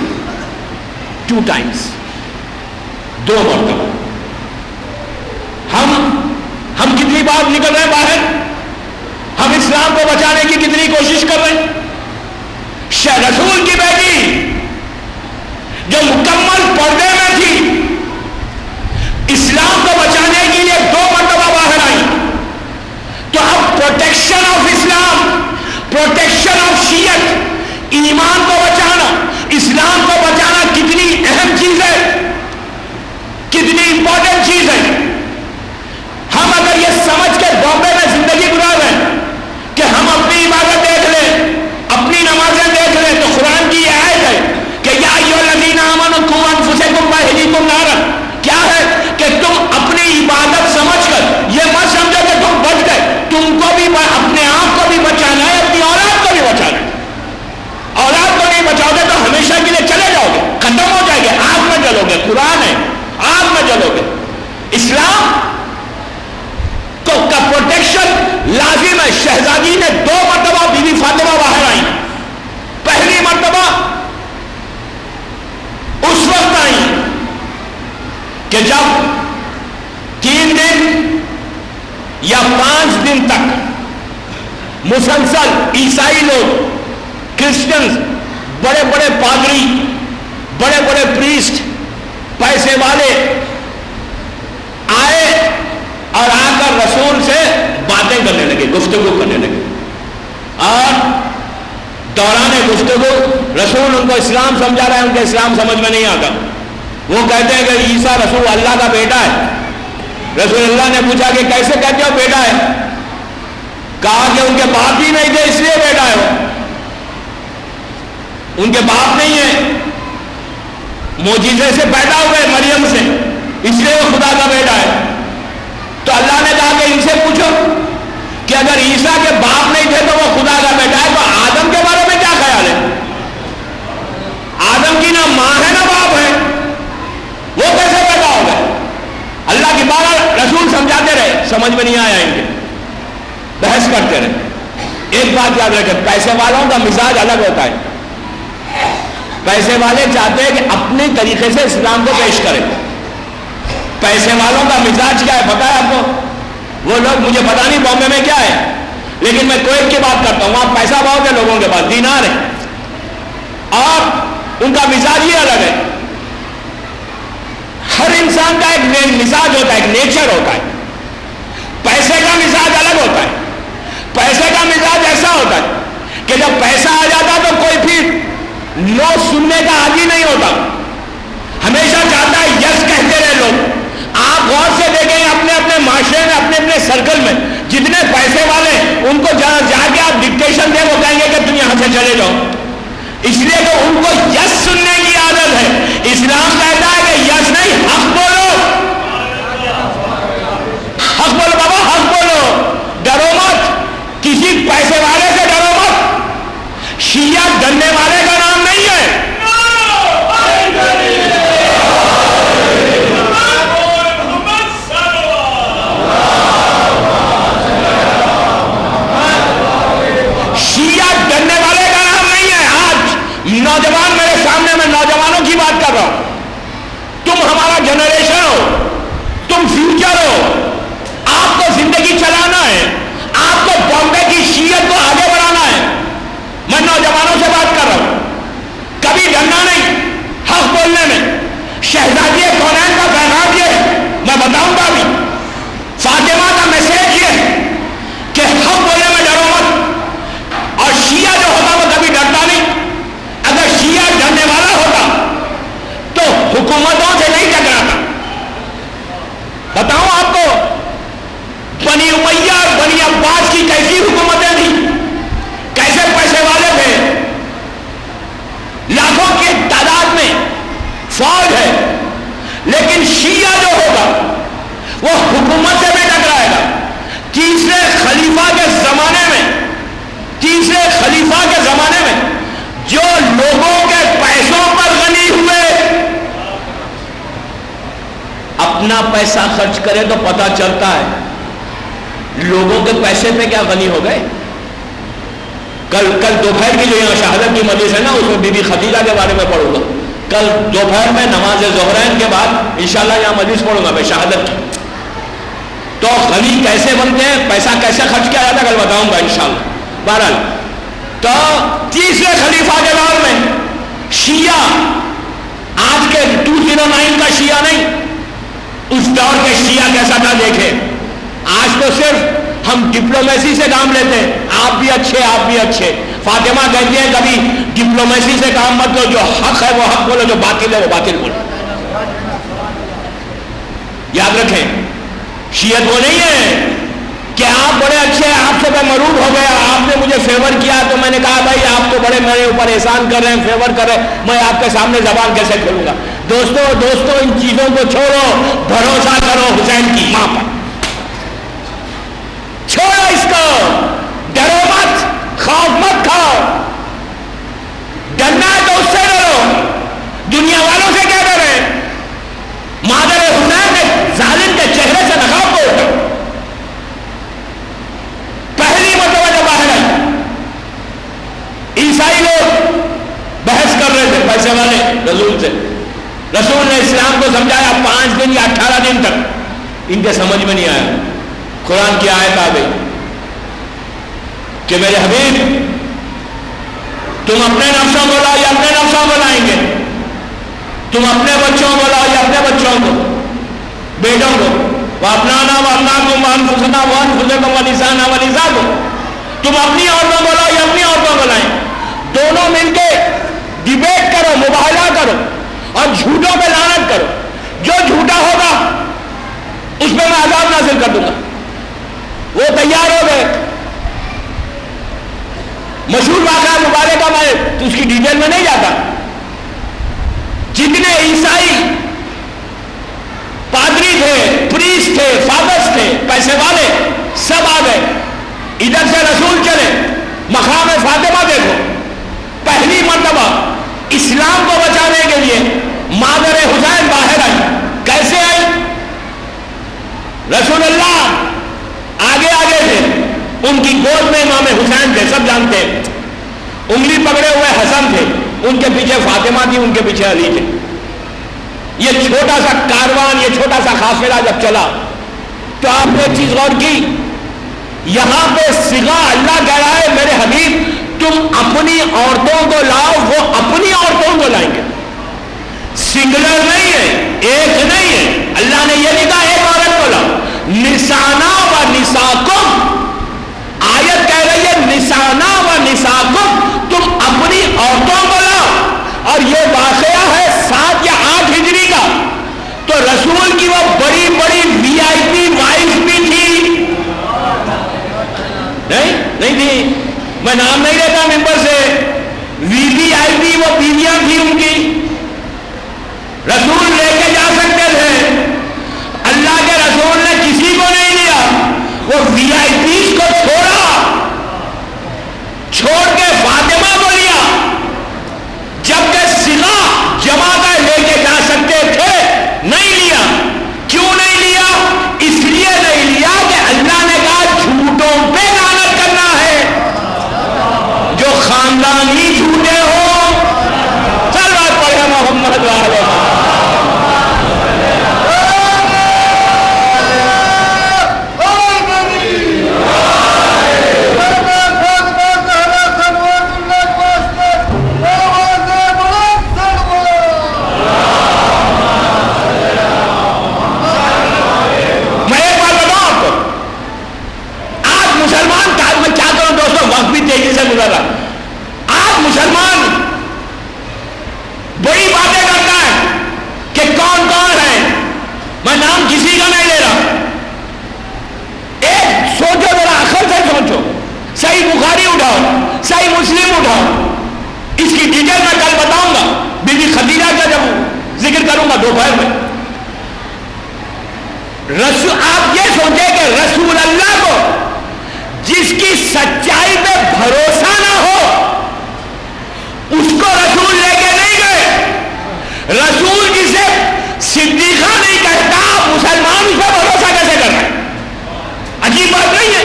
2 times، 2 مرتبہ. ہم کتنی بار نکل رہے ہیں باہر؟ ہم اسلام کو بچانے کی کتنی کوشش کر رہے ہیں؟ رسول کی بیٹی جو مکمل پردے میں تھی، اسلام کو بچانے کے لیے 2 مرتبہ باہر آئی. تو اب protection of Islam, protection of Shariat, ایمان کو بچانا، اسلام کو بچانا کتنی اہم چیز ہے، کتنی امپورٹنٹ چیز ہے. ہم اگر یہ سمجھ کے بامبے میں زندگی گزار رہے ہیں کہ ہم اپنی عبادت دیکھ لیں، اپنی نمازیں دیکھ لیں، تو قرآن کی یہ آیت ہے کہ یا ایھا الذین آمنوا قوا انفسکم واہلیکم نارا. کیا ہے کہ تم اپنی عبادت سمجھ کر یہ مت سمجھو کہ تم بچ گئے، تم کو بھی اپنے آپ کو بھی بچانا ہے، اپنی اولاد کو بھی بچانا ہے. اولاد کو نہیں بچاؤ گے تو ہمیشہ کے لیے چلے جاؤ گے، ختم ہو جائے گے، آگ میں جلو گے. قرآن ہے، آگ میں جلو گے. اسلام کا پروٹیکشن لازم ہے. شہزادی نے 2 مرتبہ بی بی فاطمہ باہر آئی. پہلی مرتبہ اس وقت آئی کہ جب 3 دن یا 5 دن تک مسلسل عیسائی لوگ، کرسچنز، بڑے بڑے پادری، بڑے بڑے پریسٹ، پیسے والے آئے اور آ کر رسول سے باتیں کرنے لگے، گفتگو کرنے لگے. اور دوران گفتگو رسول ان کو اسلام سمجھا رہا ہے، ان کے اسلام سمجھ میں نہیں آتا. وہ کہتے ہیں کہ عیسیٰ رسول اللہ کا بیٹا ہے. رسول اللہ نے پوچھا کہ کیسے کہتے ہو بیٹا ہے؟ کہا کہ ان کے باپ ہی نہیں تھے اس لیے بیٹا ہے. وہ ان کے باپ نہیں ہے، معجزے سے پیدا ہوئے مریم سے، اس لیے وہ خدا کا بیٹا ہے. تو اللہ نے کہا کہ ان سے پوچھو کہ اگر عیسیٰ کے باپ نہیں تھے تو وہ خدا کا بیٹا ہے، تو آدم کے بارے میں کیا خیال ہے؟ آدم کی نہ ماں ہے نہ باپ ہے، وہ کیسے پیدا ہو گئے؟ اللہ کی بات رسول سمجھاتے رہے، سمجھ میں نہیں آیا ان کے، بحث کرتے رہے. ایک بات یاد رکھیں، پیسے والوں کا مزاج الگ ہوتا ہے. پیسے والے چاہتے ہیں کہ اپنے طریقے سے اسلام کو پیش کریں. پیسے والوں کا مزاج کیا ہے پتا ہے آپ کو؟ وہ لوگ، مجھے پتا نہیں بامبے میں کیا ہے، لیکن میں کویت کی بات کرتا ہوں، وہاں پیسہ بہت ہے لوگوں کے پاس، دینار ہے، اور ان کا مزاج ہی الگ ہے. ہر انسان کا ایک مزاج ہوتا ہے، ایک نیچر ہوتا ہے. پیسے کا مزاج الگ ہوتا ہے. پیسے کا مزاج ایسا ہوتا ہے کہ جب پیسہ آ جاتا تو کوئی پھر نو سننے کا عادی نہیں ہوتا، ہمیشہ چاہتا ہے یس کہتے رہے لوگ. آپ غور سے دیکھیں اپنے اپنے معاشرے میں، اپنے اپنے سرکل میں جتنے پیسے والے، ان کو جا کے آپ ڈکٹیشن دیں، وہ کہیں گے کہ تم یہاں سے چلے جاؤ، اس لیے کہ ان کو یس سننے کی عادت ہے. اسلام کہتا ہے شہزادی کونین کا پیغام یہ ہے، میں بتاؤں گا بھی، فاطمہ کا میسج یہ ہے کہ حق بولنے میں ڈرو مت، اور شیعہ جو ہوتا وہ کبھی ڈرتا نہیں، اگر شیعہ ڈرنے والا ہوتا تو حکومتوں سے نہیں ٹکراتا۔ بتاؤں آپ کو بنی امیہ اور بنی عباس کی کیسی حکومتیں تھیں، کیسے پیسے والے تھے، لاکھوں کی تعداد میں فوج ہے، لیکن شیعہ جو ہوگا وہ حکومت سے بھی ٹکرائے گا۔ تیسرے خلیفہ کے زمانے میں جو لوگوں کے پیسوں پر غنی ہوئے، اپنا پیسہ خرچ کرے تو پتا چلتا ہے لوگوں کے پیسے پہ کیا غنی ہو گئے۔ کل دوپہر کی جو یہاں شہادت کی مجلس ہے نا، اس میں بی بی خدیجہ کے بارے میں پڑھوں گا، کل دوپہر میں نماز ظہرین کے بعد انشاءاللہ یہاں مجلس پڑھوں گا میں شہادت کی۔ تو غنی کیسے بنتے ہیں، پیسہ کیسے خرچ کیا جاتا ہے کل بتاؤں گا انشاءاللہ۔ بہرحال تو تیسرے خلیفہ کے دور میں شیعہ، آج کے 209 کا شیعہ نہیں، اس دور کے شیعہ کیسا تھا دیکھیں۔ آج تو صرف ہم ڈپلومیسی سے کام لیتے ہیں، آپ بھی اچھے آپ بھی اچھے۔ فاطمہ کہتی ہے کبھی ڈپلومیسی سے کام مت لو، جو حق ہے وہ حق بولو، جو باطل ہے وہ باطل بولو۔ یاد رکھیں، شیعت وہ نہیں ہے کہ آپ بڑے اچھے ہیں، آپ سے میں مرعوب ہو گیا، آپ نے مجھے فیور کیا تو میں نے کہا بھائی آپ تو بڑے میرے اوپر احسان کر رہے ہیں، فیور کر رہے ہیں، میں آپ کے سامنے زبان کیسے کھولوں گا۔ دوستو ان چیزوں کو چھوڑو، بھروسہ کرو حسین کی ماں پر، چھوڑو اس کو، ڈرو مت، خوف مت کھاؤ، ڈرنا ہے تو اس سے ڈرو، دنیا والوں سے کیا ڈرے۔ مادر حسین نے ظالم کے چہرے سے نقاب کو اٹھا، پہلی مرتبہ جب باہر آئی، عیسائی لوگ بحث کر رہے تھے پیسے والے رسول سے، رسول نے اسلام کو سمجھایا 5 دن یا 18 دن تک، ان کے سمجھ میں نہیں آیا۔ قرآن کی آیت آ گئی کہ میرے حبیب تم اپنے نفسوں کو لاؤ یا اپنے نفسوں کو لائیں گے، تم اپنے بچوں کو لاؤ یا اپنے بچوں کو، بیٹوں کو، وَأَبْنَانَا وَأَبْنَاءَكُمْ وَأَنفُسَنَا وَأَنفُسَكُمْ وَنِسَاءَنَا وَنِسَاءَكُمْ، تم اپنی عورتوں کو لاؤ یا اپنی عورتوں کو لائیں، دونوں مل کے ڈیبیٹ کرو، مباہلہ کرو اور جھوٹوں پہ لعنت کرو، جو جھوٹا ہوگا اس پہ میں عذاب نازل کر دوں گا۔ وہ تیار ہو گئے، مشہور واقعہ مبارکہ میں تو اس کی ڈیٹیل میں نہیں جاتا، جتنے عیسائی پادری تھے، پریسٹ تھے، فادرز تھے، پیسے والے، سب آ گئے، ادھر سے رسول چلے، مقام فاطمہ دیکھو، پہلی مرتبہ اسلام کو بچانے کے لیے مادر حسین باہر آئی۔ کیسے آئی؟ رسول اللہ آگے آگے تھے، ان کی گود میں امام حسین تھے، سب جانتے ہیں، انگلی پکڑے ہوئے حسن تھے، ان کے پیچھے فاطمہ تھی، ان کے پیچھے علی تھے۔ یہ چھوٹا سا کاروان، یہ چھوٹا سا قافلہ جب چلا تو آپ نے ایک چیز غور کی، یہاں پہ صیغہ اللہ کہہ رہا ہے میرے حبیب تم اپنی عورتوں کو لاؤ، وہ اپنی عورتوں کو لائیں گے، سنگلر نہیں ہے، ایک نہیں ہے، اللہ نے یہ نہیں کہا ایک عورت کو لاؤ، نسانا و نساکم، آیت کہہ رہی ہے نسانا و نساکم، تم اپنی عورتوں کو لاؤ، اور یہ واقعہ ہے 7 یا 8 ہجری کا، تو رسول کی وہ بڑی بڑی وی آئی پی وائف بھی تھی، نہیں تھی، میں نام نہیں لیتا ممبر سے، وی وی آئی پی وہ بیویاں تھی ان کی، رسول لے کے جا سکتے تھے، اللہ کے رسول نے کسی کو نہیں لیا، وہ وی آئی پیز کو چھوڑ کے فاطمہ کو لیا، جبکہ صیغہ جمع کر لے کے جا سکتے تھے، نہیں لیا۔ کیوں نہیں لیا؟ اس لیے نہیں لیا کہ اللہ نے کہا جھوٹوں پہ لعنت کرنا ہے، جو خاندان ہی جھوٹے ہو، چل بات صحیح مسلم اٹھاؤ، اس کی ڈیٹیل میں کل بتاؤں گا، بی بی خدیجہ کا جب ذکر کروں گا دوپہر میں۔ آپ یہ سوچیں کہ رسول اللہ کو جس کی سچائی پہ بھروسہ نہ ہو اس کو رسول لے کے نہیں گئے۔ رسول جسے صدیقہ نہیں کہتا، مسلمان اس پہ بھروسہ کیسے کر رہے ہیں؟ عجیب بات نہیں ہے؟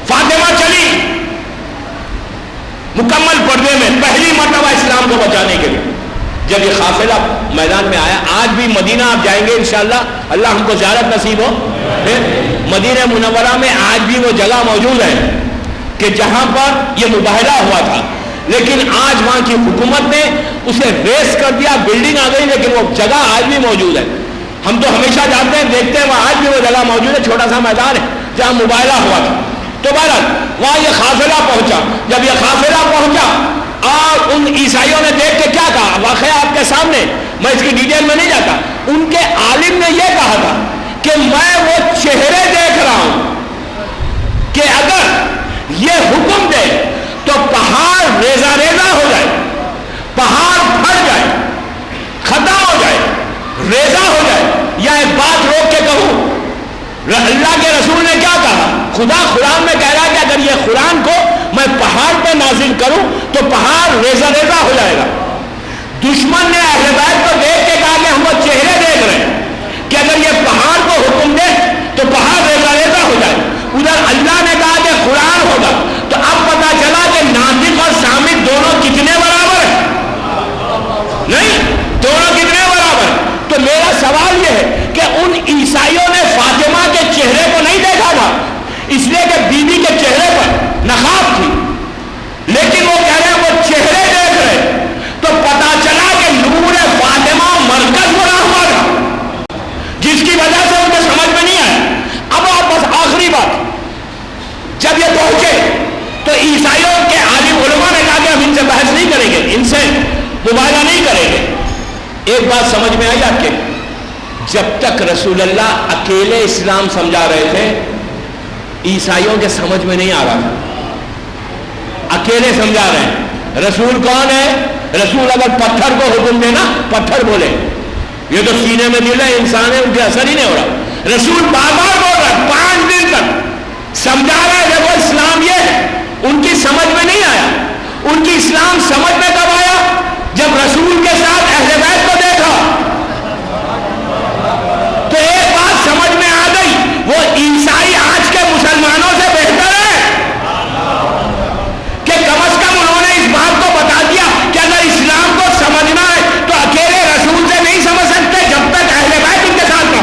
فاطمہ چلی مکمل پردے میں پہلی مرتبہ اسلام کو بچانے کے لیے، جب یہ قافلہ میدان میں آیا۔ آج بھی مدینہ آپ جائیں گے انشاءاللہ، اللہ ہم کو زیارت نصیب ہو، مدینہ منورہ میں آج بھی وہ جگہ موجود ہے کہ جہاں پر یہ مباہلہ ہوا تھا، لیکن آج وہاں کی حکومت نے اسے ریس کر دیا، بلڈنگ آ گئی، لیکن وہ جگہ آج بھی موجود ہے۔ ہم تو ہمیشہ جاتے ہیں دیکھتے ہیں، وہاں آج بھی وہ جگہ موجود ہے، چھوٹا سا میدان ہے جہاں مباہلہ ہوا تھا۔ تو بہرحال وہاں یہ قافلہ پہنچا، جب یہ قافلہ پہنچا اور ان عیسائیوں نے دیکھ کے کیا کہا، واقعہ آپ کے سامنے، میں اس کی ڈیٹیل میں نہیں جاتا۔ ان کے عالم نے یہ کہا تھا کہ میں وہ چہرے دیکھ رہا ہوں کہ اگر یہ حکم دے تو پہاڑ ریزہ ریزہ ہو جائے، پہاڑ پھٹ جائے، ختم ہو جائے، ریزہ ہو جائے۔ یا ایک بات روک کے کہوں، اللہ کے رسول نے کیا کہا؟ خدا قرآن میں کہہ رہا کہ اگر یہ قرآن کو میں پہاڑ پہ نازل کروں تو پہاڑ ریزہ ریزہ ہو جائے گا۔ دشمن نے اہل بیت کو دیکھ کے کہا کہ ہم وہ چہرے دیکھ رہے ہیں کہ اگر یہ پہاڑ کو حکم دے تو پہاڑ ریزہ ریزہ ہو جائے۔ ادھر اللہ نے کہا کہ قرآن ہوگا، تو اب پتا چلا کہ ناطق اور صامت دونوں کتنے برابر ہیں؟ نہیں، دونوں کتنے برابر ہیں؟ تو میرا سوال یہ ہے کہ ان عیسائیوں نے فاطمہ کے چہرے کو نہیں دیکھا تھا، اس لیے کہ بی بی کے چہرے پر نقاب تھی، لیکن وہ کہہ رہے ہیں وہ چہرے دیکھ رہے، تو پتا چلا کہ نور فاطمہ مرکز بنا ہوا تھا، جس کی وجہ سے ان کو سمجھ میں نہیں آیا۔ اب آپ بس آخری بات، جب یہ پہنچے تو عیسائیوں کے عالم علماء نے کہا کہ ہم ان سے بحث نہیں کریں گے، ان سے مباہلہ نہیں کریں گے۔ ایک بات سمجھ میں آئی آپ کے، جب تک رسول اللہ اکیلے اسلام سمجھا رہے تھے عیسائیوں کے سمجھ میں نہیں آ رہا تھا، اکیلے سمجھا رہے ہیں۔ رسول کون ہے؟ رسول اگر پتھر کو حکم دینا پتھر بولے، یہ تو سینے میں دل ہے، انسان ہے، ان کے اثر ہی نہیں ہو رہا۔ رسول بار بار بول رہا ہے، 5 دن تک سمجھا رہا ہے دیکھو اسلام یہ ہے، ان کی سمجھ میں نہیں آیا۔ ان کی اسلام سمجھ میں کب آیا؟ جب رسول کے ساتھ اہل بیت کو دیکھا تو ایک بات سمجھ میں آ گئی، وہ عیسائی آج کے مسلمانوں سے بہتر ہے کہ کم از کم انہوں نے اس بات کو بتا دیا کہ اگر اسلام کو سمجھنا ہے تو اکیلے رسول سے نہیں سمجھ سکتے جب تک اہل بیت ان کے ساتھ نہ۔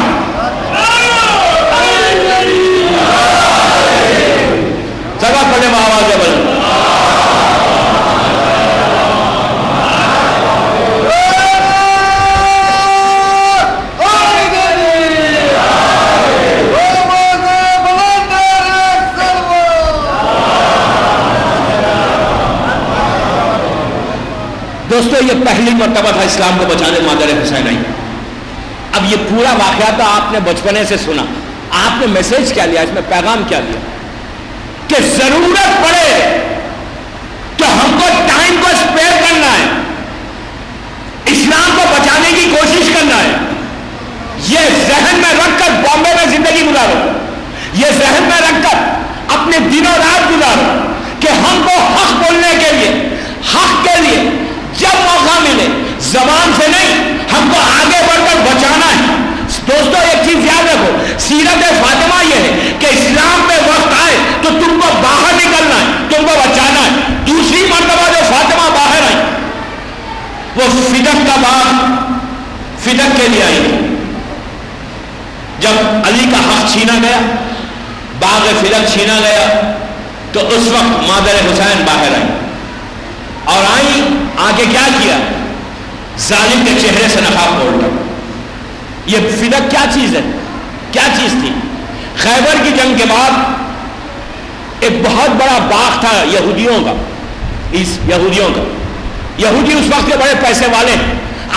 سب پڑھے آواز بول۔ دوستو یہ پہلی مرتبہ تھا اسلام کو بچانے مادر حسین آئی۔ اب یہ پورا واقعہ تو آپ نے بچپنے سے سنا، آپ نے میسج کیا لیا، اس میں پیغام کیا لیا کہ ضرورت پڑے تو ہم کو ٹائم کو اسپیئر کرنا ہے، اسلام کو بچانے کی کوشش کرنا ہے۔ یہ ذہن میں رکھ کر بامبے میں زندگی گزارو، یہ ذہن میں رکھ کر اپنے دن و رات گزارو کہ ہم کو حق بولنے کے لیے، حق کے لیے جب موقع ملے زبان سے نہیں، ہم کو آگے بڑھ کر بچانا ہے۔ دوستو ایک چیز یاد رکھو، سیرت فاطمہ یہ ہے کہ اسلام پہ وقت آئے تو تم کو باہر نکلنا ہے، تم کو بچانا ہے۔ دوسری مرتبہ جو فاطمہ باہر آئی وہ فدق کا باغ، فدق کے لیے آئی۔ جب علی کا حق چھینا گیا، باغ فدق چھینا گیا، تو اس وقت مادر حسین باہر آئی، اور آئی آگے کیا کیا؟ ظالم کے چہرے سے نقاب کھول کر۔ یہ فدق کیا چیز ہے؟ کیا چیز تھی؟ خیبر کی جنگ کے بعد ایک بہت بڑا باغ تھا یہودیوں کا، یہودی اس وقت کے بڑے پیسے والے ہیں۔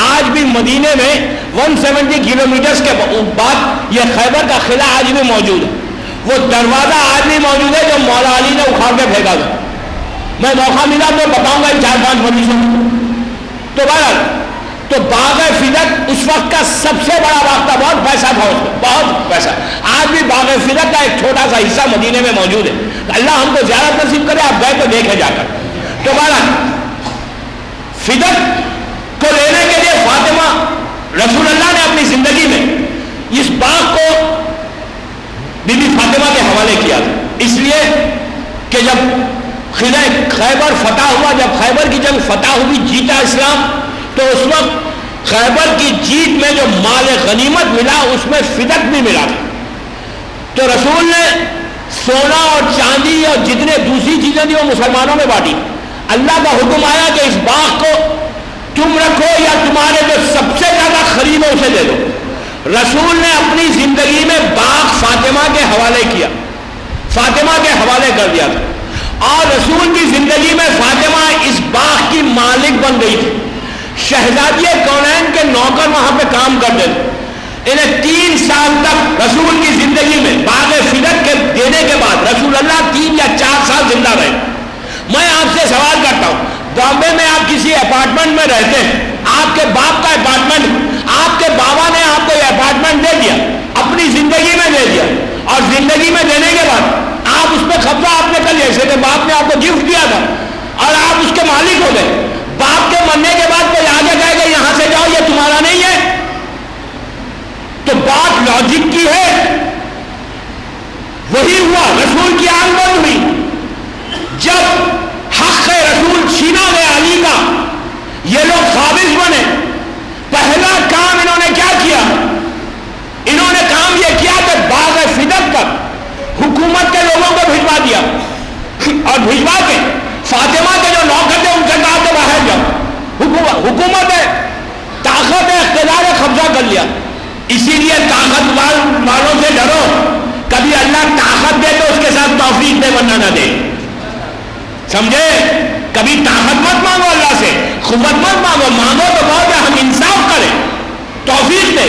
آج بھی مدینے میں 170 کلومیٹرز کے بعد یہ خیبر کا قلعہ آج بھی موجود ہے، وہ دروازہ آج بھی موجود ہے جو مولا علی نے اکھاڑ کے پھینکا تھا۔ میں موقع ملا تو بتاؤں گا 4-5 حدیثوں تو بہرحال تو باغ فدق اس وقت کا سب سے بڑا باغ تھا، بہت پیسہ تھا اس میں، بہت پیسہ. آج بھی باغ فدق کا ایک چھوٹا سا حصہ مدینے میں موجود ہے. اللہ ہم کو زیارت نصیب کرے، آپ گئے تو دیکھے جا کر. تو بہرحال فدق کو لینے کے لیے فاطمہ رسول اللہ نے اپنی زندگی میں اس باغ کو بی بی فاطمہ کے حوالے کیا تھا. اس لیے کہ جب خیبر فتح ہوا، جب خیبر کی جنگ فتح ہوئی، جیتا اسلام، تو اس وقت خیبر کی جیت میں جو مال غنیمت ملا اس میں فدق بھی ملا تھا. تو رسول نے سونا اور چاندی اور جتنے دوسری چیزیں تھیں وہ مسلمانوں میں بانٹی. اللہ کا حکم آیا کہ اس باغ کو تم رکھو یا تمہارے جو سب سے زیادہ قریب ہے اسے دے دو. رسول نے اپنی زندگی میں باغ فاطمہ کے حوالے کیا، فاطمہ کے حوالے کر دیا تھا. اور رسول کی زندگی میں فاطمہ اس باغ کی مالک بن گئی تھی. شہزادی کونین کے نوکر وہاں پہ کام کرتے تھے. انہیں 3 سال تک رسول کی زندگی میں باغ فدق کے دینے کے بعد رسول اللہ 3 یا 4 سال زندہ رہے. میں آپ سے سوال کرتا ہوں، بامبے میں آپ کسی اپارٹمنٹ میں رہتے ہیں، آپ کے باپ کا اپارٹمنٹ، آپ کے بابا نے آپ کو یہ اپارٹمنٹ دے دیا، اپنی زندگی میں دے دیا، اور زندگی میں دینے کے بعد آپ اس پہ قبضہ آپ نے کر لیا، جیسے کہ باپ نے آپ کو گفٹ دیا تھا اور آپ اس کے مالک ہو گئے. باپ کے مرنے کے بعد کوئی آگے کہے گا یہاں سے جاؤ یہ تمہارا نہیں ہے. تو بات لاجک کی ہے. وہی ہوا، رسول کی آنکھ بند ہوئی. جب حق رسول چھینا گیا علی کا، یہ لوگ قابض بنے. پہلا کام انہوں نے کیا کیا؟ انہوں نے کام یہ کیا کہ باغ فدق پر حکومت کے لوگوں کو بھجوا دیا، اور بھجوا کے فاطمہ کے جو نوکر تھے ان سے کہا کہ باہر جاؤ. حکومت ہے، طاقت ہے، اقتدار ہے، قبضہ کر لیا. اسی لیے طاقت والوں سے ڈرو. کبھی اللہ طاقت دے تو اس کے ساتھ توفیق دے، ورنہ نہ دے. سمجھے؟ کبھی طاقت مت مانگو اللہ سے، قوت مت مانگو، مانگو تو بہت ہے ہم انصاف کریں، توفیق دے.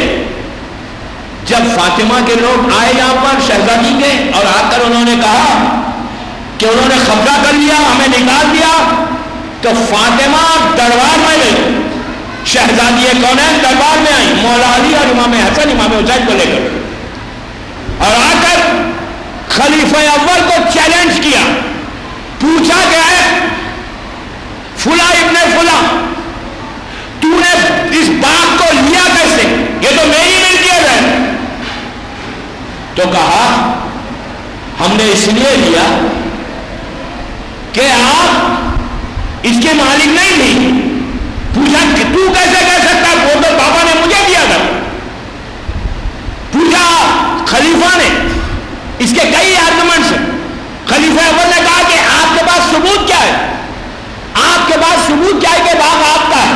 جب فاطمہ کے لوگ آئے یہاں پر شہزادی کے، اور آ کر انہوں نے کہا کہ انہوں نے قبضہ کر لیا، ہمیں نکال دیا، تو فاطمہ دربار میں گئی. شہزادی کونین دربار میں آئی، مولا علی اور امام حسن امام حسین کو لے کر، اور آ کر خلیفہ اول کو چیلنج کیا. پوچھا گیا ہے فلاں ابن فلاں، تو نے اس باغ کو لیا کیسے؟ یہ تو میری ملکیت ہے. تو کہا ہم نے اس لیے لیا کہ آپ اس کے مالک نہیں تھی. پوچھا کہ تو کیسے کہہ سکتا؟ وہ تو بابا نے مجھے دیا تھا. پوچھا خلیفہ نے، اس کے کئی آرگومنٹس ہیں. خلیفہ اول نے کہا کہ آپ کے پاس ثبوت کیا ہے؟ آپ کے پاس ثبوت کیا ہے کہ باغ آپ کا ہے؟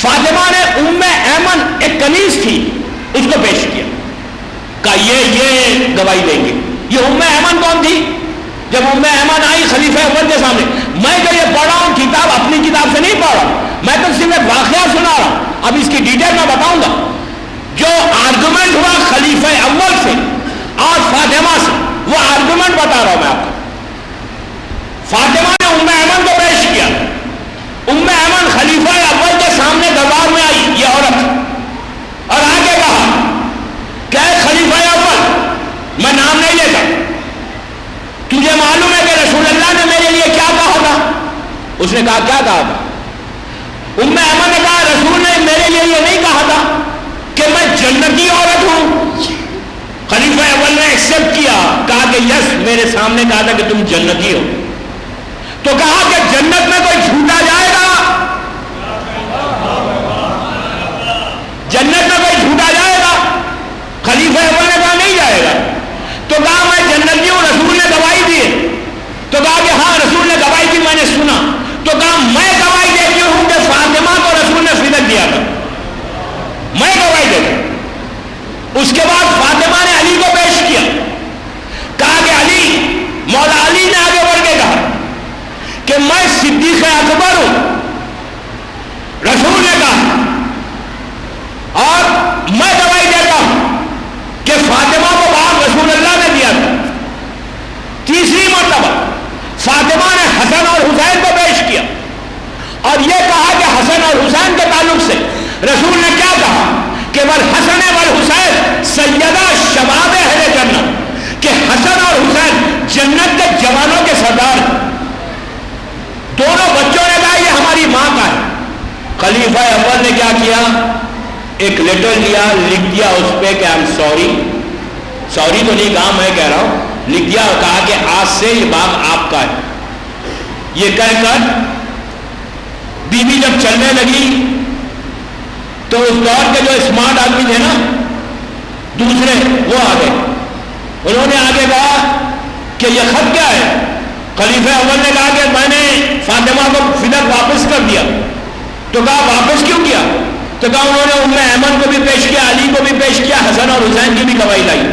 فاطمہ نے ام ایمن ایک کنیز تھی اس کو پیش کیا، کہا یہ گواہی دیں گے. یہ ام ایمن کون تھی؟ جب ام ایمن آئی خلیفہ اول کے سامنے، میں جو یہ پڑھ رہا ہوں کتاب اپنی کتاب سے نہیں پڑھ رہا ہوں، میں تو صرف ایک واقعہ سنا رہا ہوں. اب اس کی ڈیٹیل میں بتاؤں گا. جو آرگومنٹ ہوا خلیفہ اول سے اور فاطمہ سے، وہ آرگومنٹ بتا رہا ہوں میں آپ کو. فاطمہ نے ام ایمن کو پیش کیا. ام ایمن خلیفہ اول کے سامنے دربار میں آئی، یہ عورت، اور آگے کہا کہ خلیفہ اول، میں نام نہیں لیتا، تجھے معلوم ہے کہ رسول اللہ نے میرے لیے کیا کہا تھا؟ اس نے کہا کیا کہا تھا؟ ام ایمن نے کہا رسول نے میرے لیے یہ نہیں کہا تھا کہ میں جنتی عورت ہوں. خلیفہ اول نے ایکسپٹ کیا، کہا کہ یس، میرے سامنے کہا تھا کہ تم جنتی ہو. تو کہا کہ جنت میں کوئی جھوٹا جائے گا؟ جنت میں کوئی جھوٹا جائے گا؟ خلیفہ اول نے کہا نہیں جائے گا. تو کہا میں جنتی ہوں، رسول نے گواہی دی. تو کہا کہ ہاں رسول نے گواہی دی، میں نے سنا. تو کہا میں گواہی دیتی ہوں کہ فاطمہ کو رسول نے فدق دیا تھا، میں گواہی دیتا ہوں. اس کے بعد فاطمہ نے علی کو پیش کیا، کہا کہ علی، مولا علی نے آگے بڑھ کے کہا کہ رسول نے کیا کہا کہ والحسن والحسین سیدہ شباب اہل جنت، کہ حسن اور حسین جنت کے جوانوں کے سردار. دونوں بچوں نے کہا یہ ہماری ماں کا ہے. خلیفہ اول نے کیا کیا؟ ایک لیٹر لیا، لکھ دیا اس پہ کہ I'm sorry. سوری تو نہیں کہا، میں کہہ رہا ہوں لکھ دیا اور کہا کہ آج سے یہ باغ آپ کا ہے. یہ کہہ کر بیوی جب چلنے لگی تو اس دور کے جو اسمارٹ آدمی تھے نا دوسرے، وہ آ گئے. انہوں نے آگے کہا کہ یہ خط کیا ہے؟ خلیفہ اول نے کہا کہ میں نے فاطمہ کو فدق واپس کر دیا. تو کہا واپس کیوں کیا؟ تو کہا انہوں نے ام ایمن کو بھی پیش کیا، علی کو بھی پیش کیا، حسن اور حسین کی بھی گواہی لائی.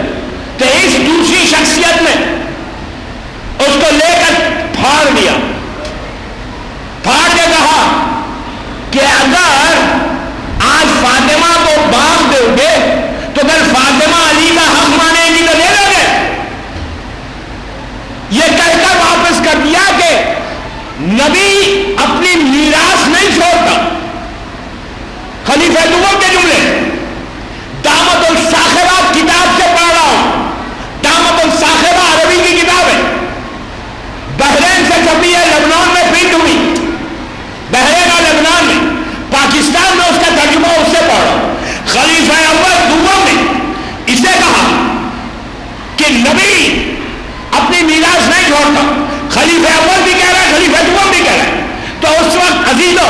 تو اس دوسری شخصیت نے اس کو لے کر پھاڑ دیا، پھاڑ کے کہا کہ اگر آج فاطمہ کو باغ دو گے تو پھر فاطمہ علی کا حق مانے گی تو دے دو گے. یہ کہہ کر واپس کر دیا کہ نبی اپنی میراث نہیں چھوڑتا. خلیفہ دوم کے جملے دامت الصاخبہ کتاب سے پڑھ رہا ہوں. دامت الصاخبہ عربی کی کتاب ہے، بحرین سے چھپی ہے، لبنان میں پرنٹ ہوئی، بحرین اور لبنان میں. پاکستان میں اس کا ترجمہ اس سے پڑھ رہا ہوں. خلیفہ اول دوم نے اسے کہا کہ نبی اپنی میراث نہیں چھوڑتا. خلیفہ اول بھی کہہ رہا ہے، خلیفہ دوم بھی کہہ رہا ہے. تو اس وقت عزیزو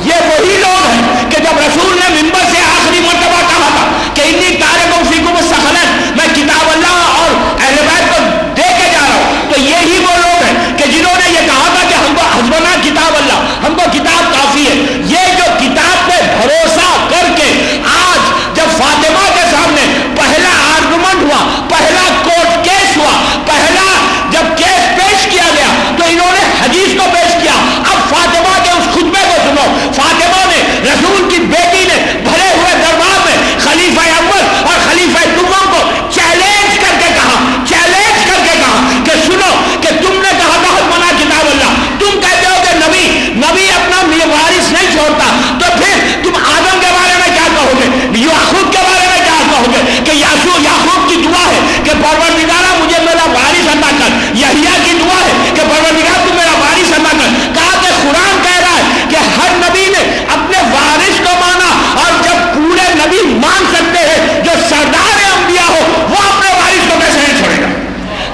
یہ وہی لوگ ہیں کہ جب رسول نے منبر سے آخری مرتبہ کہا تھا کہ انی تارکم فیکم الثقلین، میں کتاب اللہ اور اہل بیت کو دے کے جا رہا ہوں، تو یہی وہ لوگ ہیں کہ جنہوں نے یہ کہا تھا کہ ہم کو حسبنا کتاب اللہ، ہم کو کتاب کافی ہے. یہ جو کتاب پہ بھروسہ کر کے آج جب فاطمہ کے سامنے پہلا آرگومنٹ ہوا، پہلا کورٹ کیس ہوا، پہلا جب کیس پیش کیا گیا تو انہوں نے حدیث کو پیش کیا. اب فاطمہ کے اس خطبے کو سنو. فاطمہ نے رسول کی بیٹی نے بھرے ہوئے دربار میں خلیفہ اول اور خلیفہ دوم کو چیلنج کر کے کہا کہ سنو کہ تم نے کہا تھا حسبنا کتاب اللہ، تم کہتے ہو کہ نبی اپنا وارث نہیں چھوڑتا، تو پھر تم آدم کے بارے میں کیا کہو گے؟ یعقوب کے بارے میں کیا کہو گے کہ یعقوب کی دعا ہے کہ پروردگارہ مجھے میرا وارث عطا کر. یحییٰ کی دعا ہے کہ پروردگار تم میرا وارث عطا کر. کہا کہ قرآن کہہ رہا ہے کہ ہر نبی نے اپنے وارث کو مانا، اور جب پورے نبی مان سکتے ہیں جو سردار انبیاء ہو وہ اپنے وارث کو کیسے نہیں چھوڑے گا؟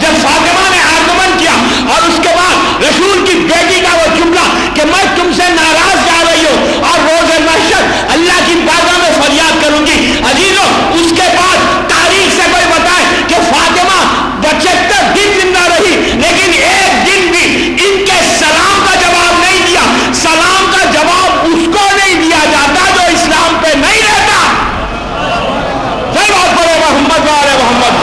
جب فاطمہ نے آرگومنٹ کیا اور اس کے بعد رسول کی بیٹی کا وہ جملہ کہ میں تم سے ناراض جا رہی ہوں اور روز محشر اللہ کی بارگاہ میں فریاد کروں گی. عزیزو اس کے بعد تاریخ سے کوئی بتائے کہ فاطمہ 75 دن زندہ رہی لیکن ایک دن بھی ان کے سلام کا جواب نہیں دیا. سلام کا جواب اس کو نہیں دیا جاتا جو اسلام پہ نہیں رہتا. بات کرو محمد والے محمد.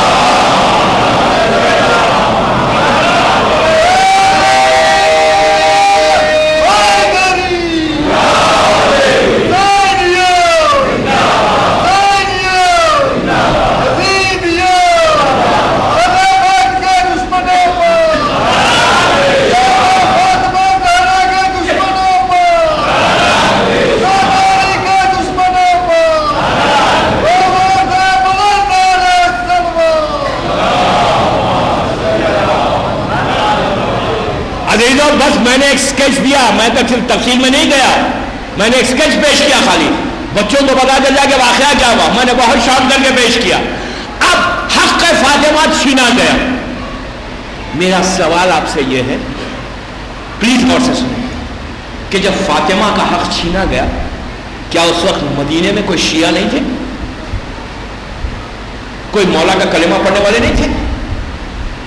بس میں نے ایک سکیچ دیا، میں تو صرف تفصیل میں نہیں گیا، میں نے ایک سکیچ پیش کیا، خالی بچوں کو پتا چل جائے کہ واقعہ کیا ہوا. میں نے بہت شارٹ کر کے پیش کیا. اب حق فاطمہ چھینا گیا. میرا سوال آپ سے یہ ہے، پلیز غور سے سنیں، کہ جب فاطمہ کا حق چھینا گیا کیا اس وقت مدینے میں کوئی شیعہ نہیں تھے؟ کوئی مولا کا کلمہ پڑھنے والے نہیں تھے؟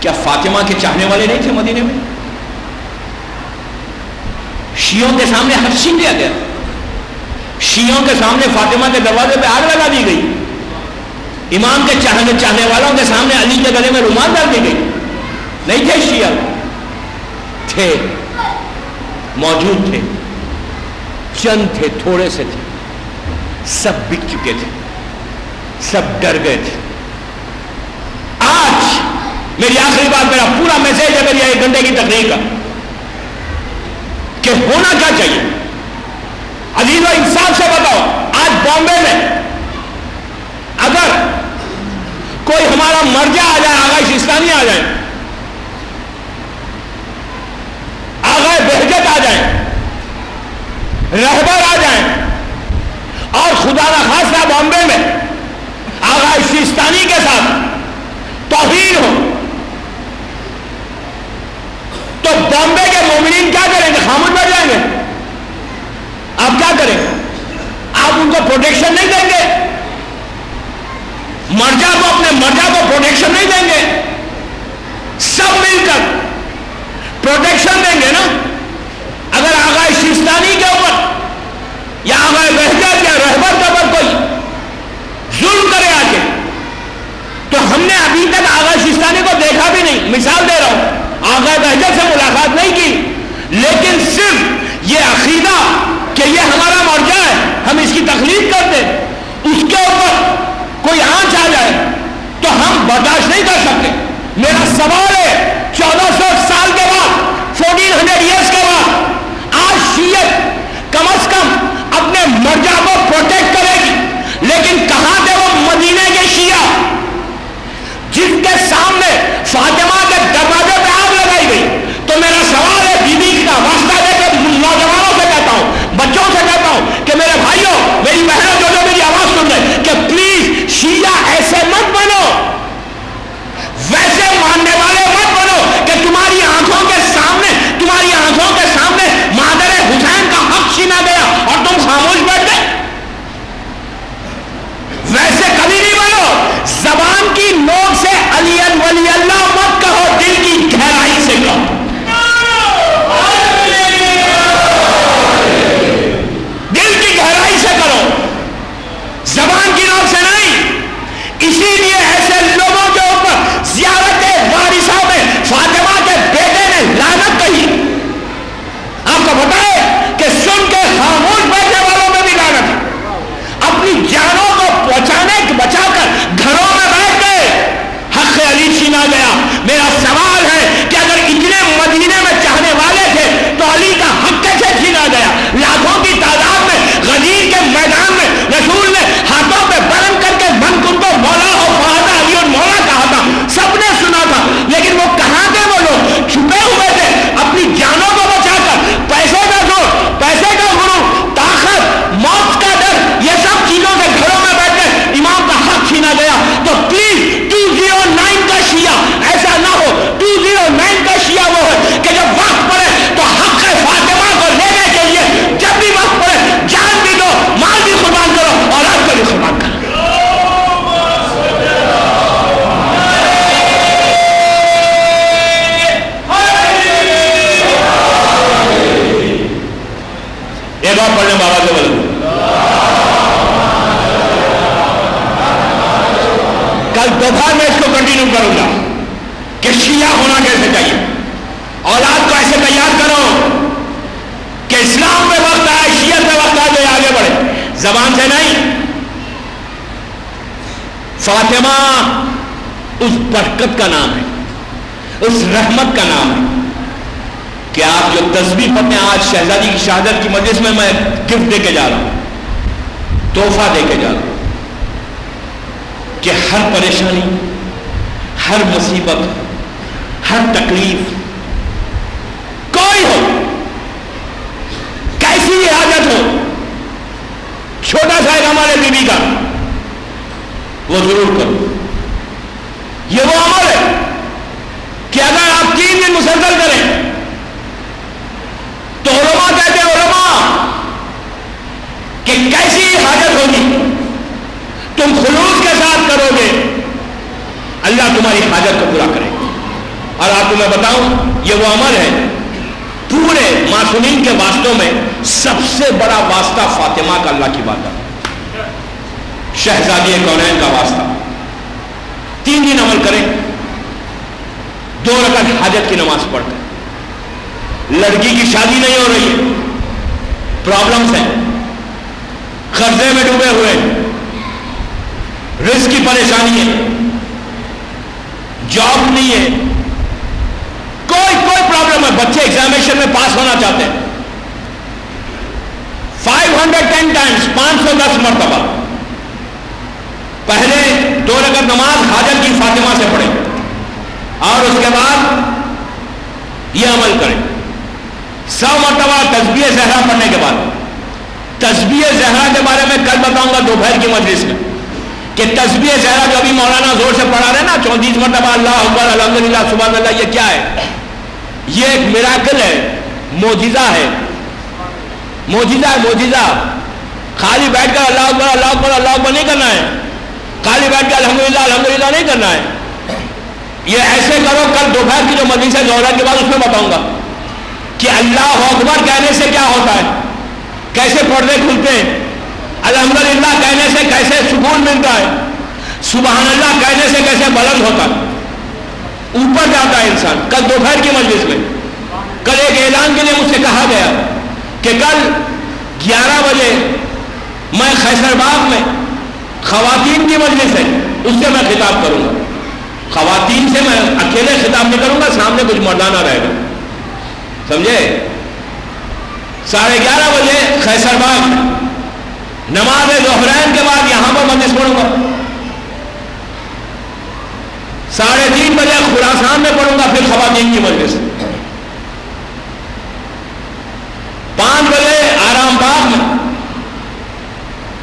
کیا فاطمہ کے چاہنے والے نہیں تھے مدینے میں؟ شیعوں کے سامنے حق چھین لیا گیا. شیعوں کے سامنے فاطمہ کے دروازے پہ آگ لگا دی گئی. امام کے چاہنے والوں کے سامنے علی کے گلے میں رومال ڈال دی گئی. نہیں تھے شیعہ؟ تھے، موجود تھے، چند تھے، تھوڑے سے تھے، سب بک چکے تھے، سب ڈر گئے تھے. آج میری آخری بات، میرا پورا میسج ہے میری 1 گھنٹے کی تقریر کا، کہ ہونا کیا چاہیے. عزیزو انصاف سے بتاؤ، آج بامبے مرجع آ جائے, آغا سیستانی آ جائیں, آغا بہجت آ جائیں, رہبر آ جائیں, اور خدا نخواستہ بامبے میں آغا سیستانی کے ساتھ توہین ہو, تو بامبے کے مومنین کیا کریں گے؟ خاموش بیٹھ جائیں گے؟ آپ کیا کریں؟ آپ ان کو پروٹیکشن نہیں دیں گے؟ مرجع کو, اپنے مرجع کو پروٹیکشن نہیں دیں گے؟ سب مل کر پروٹیکشن دیں گے نا. اگر آغا سیستانی کے اوپر یا آغا بہجت یا رہبر کے اوپر کوئی ظلم کرے آ کے, تو ہم نے ابھی تک آغا سیستانی کو دیکھا بھی نہیں. مثال دے رہا ہوں, آغا بہجت سے ملاقات نہیں کی, لیکن صرف یہ عقیدہ کہ یہ ہمارا مرجع ہے, ہم اس کی تخلیق کرتے, اس کے اوپر کوئی آنچ آ جائے تو ہم برداشت نہیں کر سکتے. میرا سوال ہے, 1400 سال کے بعد, 1400 ایئرس کے بعد, آج شیعت کم از کم اپنے مرجع کو پروٹیکٹ کرے گی, لیکن کہاں تھے وہ مدینے کے شیعہ جن کے سامنے فاطمہ کے دروازے پہ آگ لگائی گئی؟ تو میرا سوال ہے, بی بی کا واسطہ دے کر نوجوانوں سے کہتا ہوں, بچوں سے کہتا ہوں کہ میرے بھائیوں, میری بہنوں, جو میری آواز سن رہے, کہ پلیز شیعہ ایسے مت بنو, ویسے ماننے والے مت بنو کہ تمہاری آنکھوں کے سامنے مادر حسین کا حق چھینا گیا اور تم خاموش بیٹھ گئے. ویسے کبھی نہیں بنو. زبان کی نوک سے علی ولی اللہ مت کہو, دل کی گہرائی سے کہو. دل کی گہرائی سے کرو, زبان کی نوک سے نہیں. اسی لیے ایسے لوگوں کے اوپر زیارت وارثہ میں فاطمہ کے بیٹے نے لعنت کہی. آپ کو پتا ہے کہ سن کے خاموش بیٹھنے والوں میں بھی لعنت ہے. اپنی جانوں کو بچا کر گھروں میں بیٹھ گئے, حق علی چھینا گیا. میرا سوال ہے کہ اگر اتنے مدینے میں چاہنے والے تھے تو علی کا حق کیسے چھینا گیا؟ لاکھوں کی تعداد میں غدیر کے میدان میں رسول نے ہاتھوں پہ بلند کر کے من کو مولا اور فہد علی اور مولا کہا تھا, سب نے سنا تھا, لیکن وہ کہاں تھے؟ وہ لوگ چھپے ہوئے تھے. اپنی جانوں کو بچا کر, پیسے کا زور, پیسے کا غرور, طاقت, موت کا ڈر, یہ سب چیزوں سے گھروں میں بیٹھ کر امام کا حق چھینا گیا. تو پلیز 209 کا شیعہ ایسا نہ ہو. 209 کا شیعہ وہ ہے کہ جب وقت پڑے تو حق فاطمہ کو لینے کے لیے جب بھی وقت پڑے جان بھی دو, مال بھی قربان کرو, اولاد کو بھی قربان کرو. ایک بار پڑھنے بابا سے بولو. کل دوپہر میں اس کو کنٹینیو کروں گا کہ شیعہ ہونا کیسے چاہیے. اولاد کو ایسے تیار کرو کہ اسلام پہ وقت آئے, شیعت پہ وقت آئے, جو آگے بڑھے. زبان سے نہیں. فاطمہ اس برکت کا نام ہے, اس رحمت کا نام ہے کہ آپ جو تسبیح پڑھتے ہیں, آج شہزادی کی شہادت کی مجلس میں گفٹ دے کے جا رہا ہوں, تحفہ دے کے جا رہا ہوں کہ ہر پریشانی, ہر مصیبت, ہر تکلیف, کوئی ہو, کیسی بھی حاجت ہو, چھوٹا سا ایک ہمارے بیوی کا, وہ ضرور کرو. یہ وہ عمل ہے کہ اگر آپ 3 دن مسلسل کریں تو علماء کہتے ہیں, علماء کہ کیسی حاجت ہوگی, تم خلوص کے ساتھ کرو گے, اللہ تمہاری حاجت کو پورا کرے گا. اور آپ کو میں بتاؤں, یہ وہ عمل ہے پورے معصومین کے واسطوں میں سب سے بڑا واسطہ فاطمہ کا اللہ کی بات ہے, شہزادی کونین کا واسطہ. 3 دن عمل کریں, 2 رکعت حاجت کی نماز پڑھ کر. لڑکی کی شادی نہیں ہو رہی ہے, پرابلمز ہیں, قرضے میں ڈوبے ہوئے, رزق کی پریشانی ہے, جاب نہیں ہے, کوئی پرابلم ہے, بچے ایگزامینیشن میں پاس ہونا چاہتے ہیں, 510 ٹائمز, 510 مرتبہ پہلے 2 رکعت نماز حاجت کی فاطمہ سے پڑھیں اور اس کے بعد یہ عمل کریں. 100 مرتبہ تسبیح زہرا پڑھنے کے بعد، تسبیح زہرا کے بارے میں کل بتاؤں گا دوپہر کی مجلس میں کہ تسبیح زہرا جو ابھی مولانا زور سے پڑھا رہے نا 34 مرتبہ اللہ اکبر الحمدللہ سبحان اللہ، یہ کیا ہے؟ یہ ایک میراکل ہے، معجزہ ہے، معجزہ. خالی بیٹھ کر اللہ اکبر اللہ اکبر اللہ اکبر نہیں کرنا ہے، خالی بیٹھ کر الحمدللہ الحمدللہ نہیں کرنا ہے. یہ ایسے کرو، کل دوپہر کی جو مجلس ہے ظہر کے بعد اس میں بتاؤں گا کہ اللہ اکبر کہنے سے کیا ہوتا ہے، کیسے پردے کھلتے ہیں، الحمدللہ کہنے سے کیسے سکون ملتا ہے، سبحان اللہ کہنے سے کیسے بلند ہوتا ہے، اوپر جاتا ہے انسان. کل دوپہر کی مجلس میں کل ایک اعلان کے لیے مجھ سے کہا گیا کہ کل 11 بجے میں خیسر باغ میں خواتین کی مجلس ہے، اس سے میں خطاب کروں گا. خواتین سے میں اکیلے خطاب نہیں کروں گا، سامنے کچھ مردانہ رہے گا، سمجھے؟ 11:30 بجے خیسر باغ نماز ظہرین کے بعد یہاں پر مجلس پڑھوں گا. 3:30 بجے خراسان میں پڑھوں گا، پھر خواتین کی مجلس. 5 بجے آرام باغ میں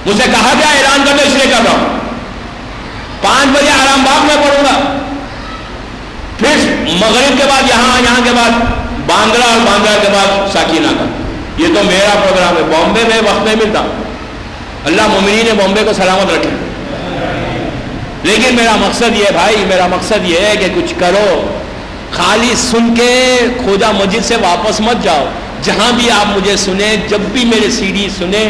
مجھ سے کہا گیا اعلان کر دو، اس لیے کر رہا ہوں. 5 بجے آرام باغ میں پڑھوں گا، پھر مغرب کے بعد یہاں کے بعد باندرا اور باندرا کے بعد ساکینہ کا. یہ تو میرا پروگرام ہے. بامبے میں وقت نہیں ملتا، اللہ مومنین بامبے کو سلامت رکھے. لیکن میرا مقصد یہ بھائی، میرا مقصد یہ ہے کہ کچھ کرو. خالی سن کے کھوجا مسجد سے واپس مت جاؤ. جہاں بھی آپ مجھے سنیں، جب بھی میرے سی ڈی سنیں،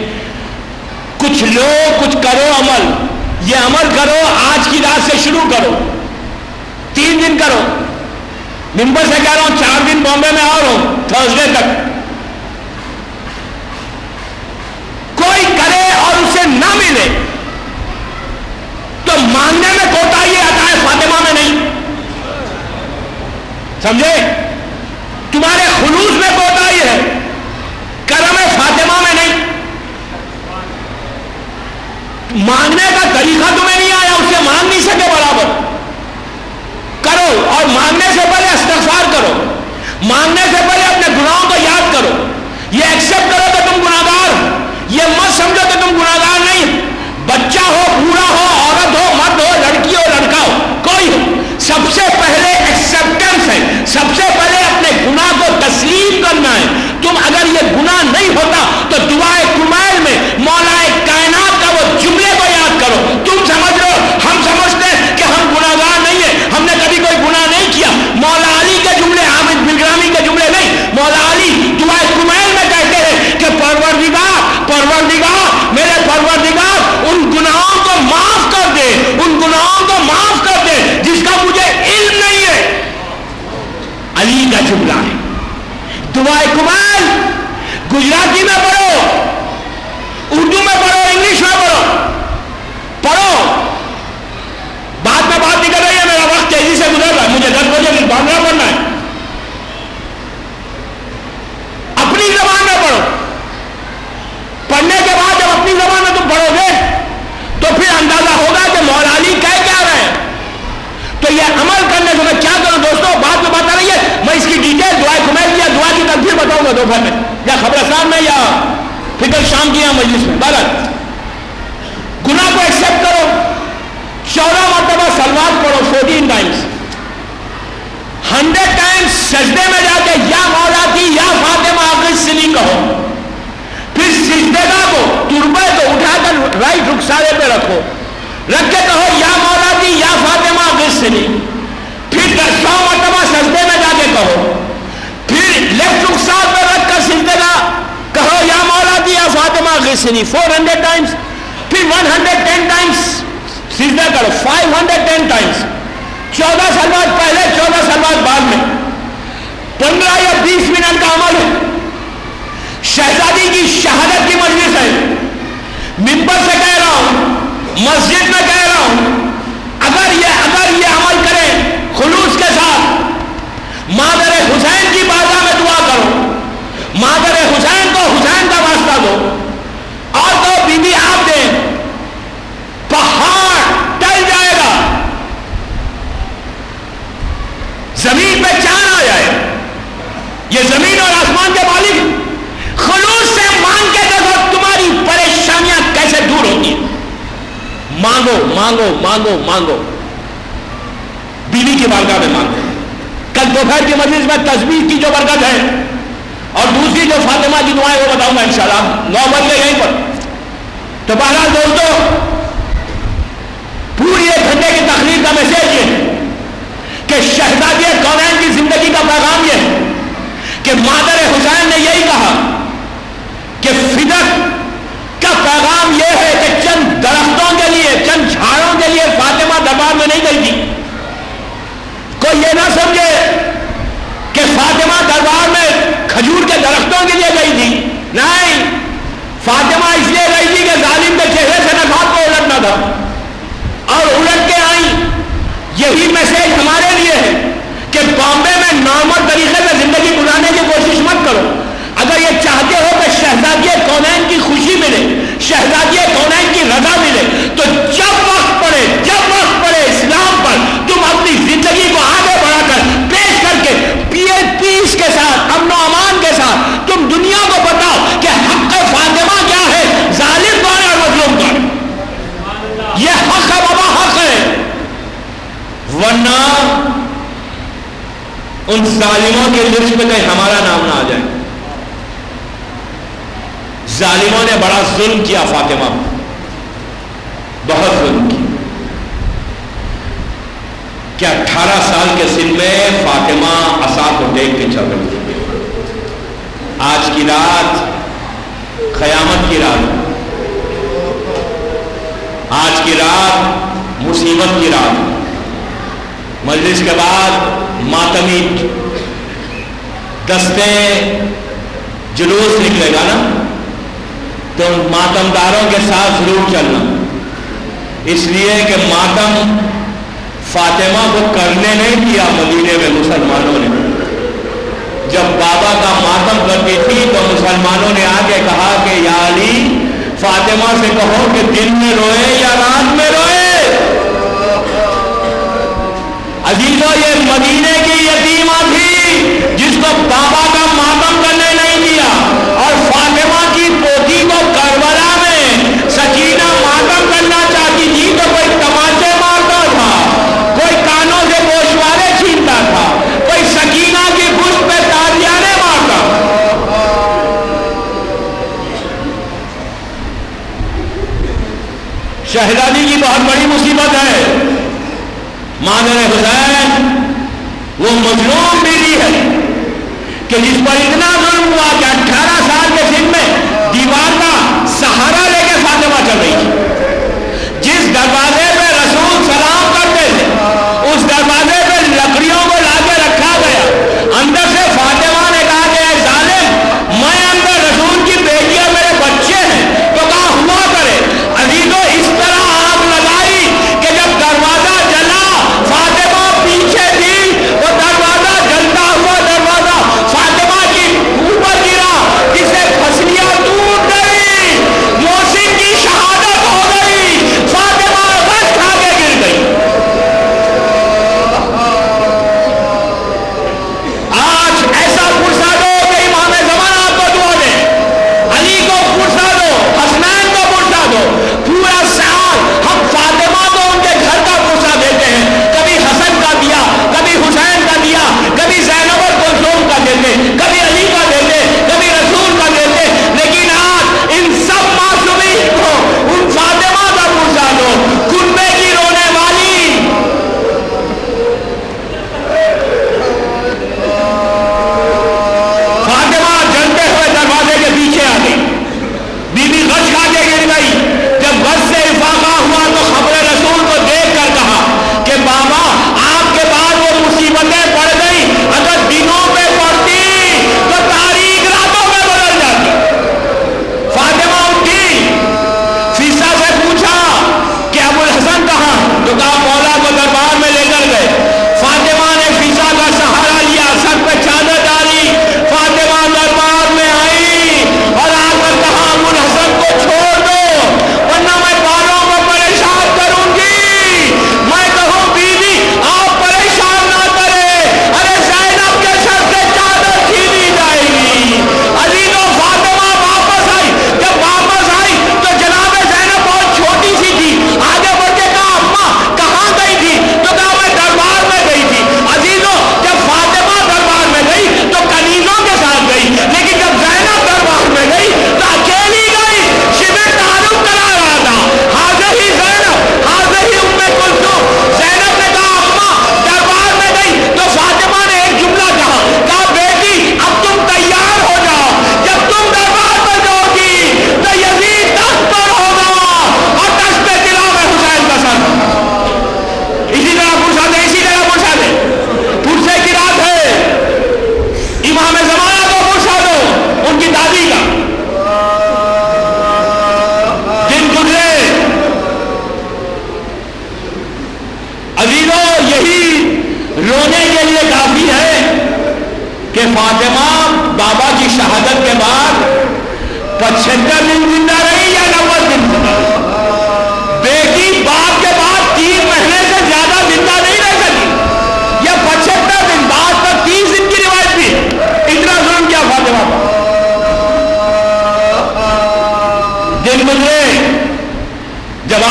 کچھ لو، کچھ کرو عمل. یہ عمل کرو، آج کی رات سے شروع کرو، 3 دن کرو. ممبر سے کہہ رہا ہوں 4 دن بامبے میں آ رہا ہوں، تھرسڈے تک. کوئی کرے اور اسے نہ ملے تو مانگنے میں کوتاہی ہے، عطائے فاطمہ میں نہیں. سمجھے؟ تمہارے خلوص میں کوتاہی ہے، کرم فاطمہ میں نہیں. مانگنے کا طریقہ تمہیں نہیں آیا، اس سے مانگ نہیں سکے برابر. کرو، اور مانگنے سے پہلے استغفار کرو. مانگنے سے پہلے اپنے گناہوں کو یاد کرو. یہ ایکسپٹ کرو کہ تم گناہگار ہو. یہ مت سمجھو کہ تم گناہگار نہیں. بچہ ہو، بوڑھا ہو، عورت ہو، مرد ہو، لڑکی ہو، لڑکا ہو، کوئی ہو، سب سے پہلے ایکسپٹنس ہے. سب سے پہلے اپنے گناہ کو تسلیم کرنا ہے. تم اگر یہ گناہ نہیں ہوتا تو دعائے کمیل میں مولا کائنات کا وہ جملے کو یاد کرو. تم سمجھ لو، ہم سمجھتے ہیں کہ ہم گناہگار نہیں ہیں، ہم نے کبھی کوئی گناہ نہیں کیا. مولا علی کے جملے، عابد بلگرامی کے جملے نہیں. مولا علی دعائے کمیل میں کہتے ہیں کہ پروردگار، میرے پروردگار، ان گناہوں کو معاف کر دے، ان گناہوں کو معاف کر دے جس کا مجھے علم نہیں ہے. علی کا جملہ ہے. دعائے کمیل گجراتی میں پڑھو، اردو میں پڑھو، انگلش میں پڑھو. بات میں بات نکل رہی ہے، میرا وقت تیزی سے گزر رہا ہے، مجھے 10 بجے باندھنا پڑنا ہے. اپنی زبان میں پڑھو. پڑھنے کے بعد جب اپنی زبان میں تم پڑھو گے تو پھر اندازہ ہوگا کہ مولا علی کہہ کیا رہے ہیں. تو یہ عمل کرنے سے میں کیا کروں دوستوں، بات میں بتا رہی ہے. میں اس کی ڈیٹیل دعائے کمیل یا دعا کی تفسیر بتاؤں گا دوپہر میں، یا خبرستان میں، یا فکر شام کی مجلس میں. بہرحال گناہ کو ایکسپٹ کرو. 14 مرتبہ سلوات پڑھو، 14 ٹائمز. 100 ٹائمز سجدے میں جا کے یا مولا کی یا فاطمہ اغثنی کہو. پھر سجدہ کو، تربے کو اٹھا کر رائٹ رخسارے پہ رکھو، رکھ کے کہو یا مولا کی یا فاطمہ اغثنی. پھر 100 مرتبہ سجدے میں جا کے کہو. پھر لیفٹ رخسار پہ رکھ کر سجدے کا کہو یا مولا کی یا فاطمہ اغثنی 400 ٹائمز. پھر 110 ٹائمز سجدہ کرو، 510 ٹائمز. 14 سلوات پہلے، 14 سلوات بعد میں. 15 یا 20 منٹ کا عمل ہے. شہزادی کی شہادت کی مجلس ہے. ممبر سے کہہ رہا ہوں، مسجد میں کہہ رہا ہوں، اگر یہ عمل کریں خلوص کے ساتھ، مادر حسین کی بارگاہ میں دعا کرو. مادر حسین کو حسین کا واسطہ دو، اور تو بی بی آپ دیں. پہاڑ مانگو مانگو مانگو مانگو، بیوی کی بارگاہ میں مانگو. کل دوپہر کی مجلس میں تسبیح کی جو برکت ہے اور دوسری جو فاطمہ کی دعائیں وہ بتاؤں گا انشاءاللہ 9 بجے یہیں پر. تو بہرحال دوستو، پوری 1 گھنٹے کی تقریر کا میسج یہ ہے کہ شہزادی کونین کی زندگی کا پیغام یہ ہے کہ مادر حسین نے یہی کہا کہ فدق کا پیغام یہ ہے کہ چند درختوں کے لیے، چند جھاڑوں کے لیے فاطمہ دربار میں نہیں گئی تھی. کوئی یہ نہ سمجھے کہ فاطمہ دربار میں کھجور کے درختوں کے لیے گئی تھی. نہیں، فاطمہ اس لیے گئی تھی کہ ظالم کے چہرے سے نقاب کو الٹنا تھا اور الٹ کے آئی. یہی میسج ہمارے لیے ہے کہ بامبے میں نارمل طریقے سے زندگی گزارنے کی کوشش مت کرو. اگر یہ چاہتے ہو کہ شہزادی کونین کی خوشی ملے، شہزادی کونین کی رضا ملے، تو جب وقت پڑے اسلام پر تم اپنی زندگی کو آگے بڑھا کر پیش کر کے پیس کے ساتھ، امن و امان کے ساتھ تم دنیا کو بتاؤ کہ حق فاطمہ کیا ہے، ظالم کون ہے اور مظلوم کون. یہ حق ہے بابا، حق ہے. ورنہ ان ظالموں کے لسٹ میں کہیں ہمارا نام نہ آ جائے. ظالموں نے بڑا ظلم کیا فاطمہ، بہت ظلم کیا. کیا 18 سال کے سن میں فاطمہ عصا کو دیکھ کے چل رہی تھی. آج کی رات قیامت کی رات، آج کی رات مصیبت کی رات. مجلس کے بعد ماتمی دستے جلوس نکلے گا نا، تو ماتمداروں کے ساتھ ضرور چلنا، اس لیے کہ ماتم فاطمہ کو کرنے نہیں دیا مدینے میں مسلمانوں نے. جب بابا کا ماتم کرتی تھی تو مسلمانوں نے آ کے کہا کہ یا علی، فاطمہ سے کہو کہ دن میں روئے یا رات میں روئے. عزیزو، یہ مدینے کی یتیمہ تھی جس کو بابا کا ماتم کرنے نہیں دیا، اور فاطمہ کی پوتی کو کربلا میں سکینہ ماتم کرنا چاہتی تھی تو کوئی تماچے مارتا تھا، کوئی کانوں سے گوشوارے چھینتا تھا، کوئی سکینہ کی پشت پہ تالیانے مارتا. شہزادی کی بہت بڑی مصیبت ہے. مادر حسین وہ مظلوم بیوی ہے کہ جس پر اتنا ظلم ہوا کہ 18 سال کے سن میں دیوار کا سہارا لے کے فاطمہ چل رہی تھی. جس دروازے پہ رسول سلام کرتے تھے اس دروازے پہ لکڑیوں کو لا کے رکھا گیا. اندر سے فاطمہ نے کہا کہ اے ظالم، میں اندر رسول کی بیٹی اور میرے بچے ہیں، تو کہا ہوا کرے. عزیزو، اس طرح آگ لگائی کہ جب دروازہ جلا، فاطمہ پیچھے تھی، وہ دروازہ جلتا ہوا دروازہ فاطمہ کی اوپر گرا، جسے پھسلیاں ٹوٹ گئی. محسن کی شہادت ہو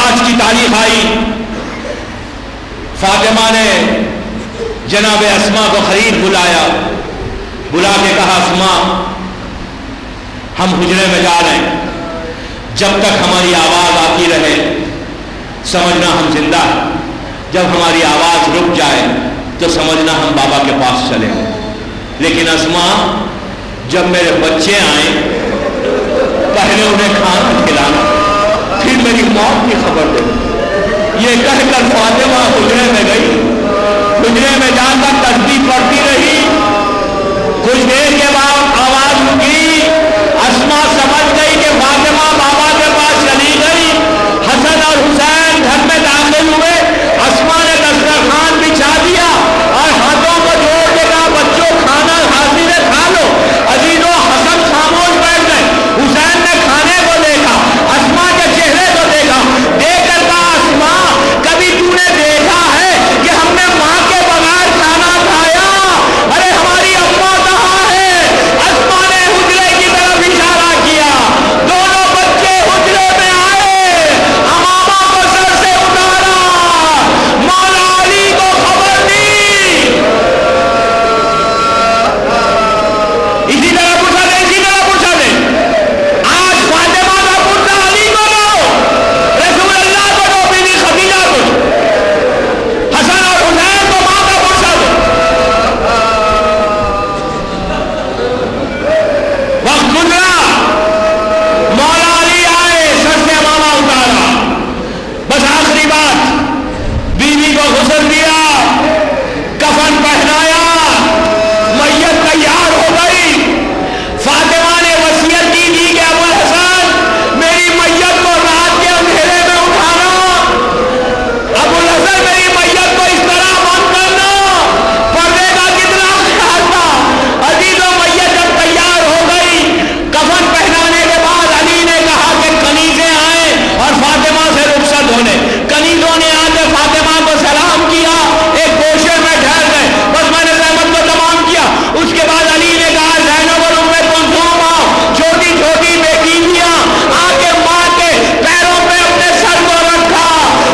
آج کی تاریخ آئی، فاطمہ نے جناب اسما کو قریب بلایا، بلا کے کہا اسما ہم حجرے میں جا رہے ہیں، جب تک ہماری آواز آتی رہے سمجھنا ہم زندہ ہیں، جب ہماری آواز رک جائے تو سمجھنا ہم بابا کے پاس چلے گئے۔ لیکن اسما جب میرے بچے آئیں پہلے انہیں کھانا کھلانا پھر میری موت کی خبر دے، یہ کہہ کر فاطمہ حجرے میں گئی، حجرے میں جا کر تسبیح پڑھتی رہی، کچھ دیر کے بعد آواز رکی، اسما سمجھ گئی کہ فاطمہ بابا کے پاس چلی گئی، حسن اور حسین گھر میں داخل ہوئے، اسما نے دسترخوان بچھا دیا اور ہاتھوں کو جوڑ کے کہا بچوں کھانا حاضر ہے کھا لو۔ عزیزوں حسن خاموش بیٹھ گئے، حسین نے کھانے کو دیکھا، اسما کے چہرے کو دیکھا، دیکھ کر کہا اسما کبھی تو نے دیکھا ہے کہ ہم نے ماں کے بغیر کھانا کھایا؟ ارے ہماری اماں کہاں ہے؟ اسما نے حجرے کی طرف اشارہ کیا، دونوں بچے حجرے میں آئے، امامہ کو سر سے اتارا، مولا علی کو خبر دی، اسی طرح پوچھا دے، اسی طرح پوچھا دے، آج فاطمہ کا پوچھنا علی کو دو، رسول اللہ کو دو، بی بی خدیجہ کو دو، حسن اور حسین کو ماں کا پوچھا دو۔ وقت گزرا، مولا علی آئے، سر سے امامہ اتارا، بس آخری بات، بیوی کو غسل دیا، کفن پہنایا، میت تیار ہو گئی، فاطمہ نے وصیت کی تھی کہ ابو الحسن میری میت کو رات کے اندھیرے میں اٹھانا، ابو الحسن میری میت کو اس طرح بند کرنا، پردے کا کتنا خیال تھا۔ عزیزوں میت جب تیار ہو گئی، کفن پہنانے کے بعد علی نے کہا کہ کنیزیں آئیں اور فاطمہ سے رخصت ہونے، کنیزوں نے آ کے فاطمہ کو سلام کیا، ایک گوشے میں ٹھہر گئے، بس میں نے زحمت کو تمام کیا۔ اس کے بعد علی نے کہا زینب اور ام کلثوم آؤ، چھوٹی چھوٹی بیٹیاں آ کے ماں کے پیروں پہ اپنے سر کو رکھا،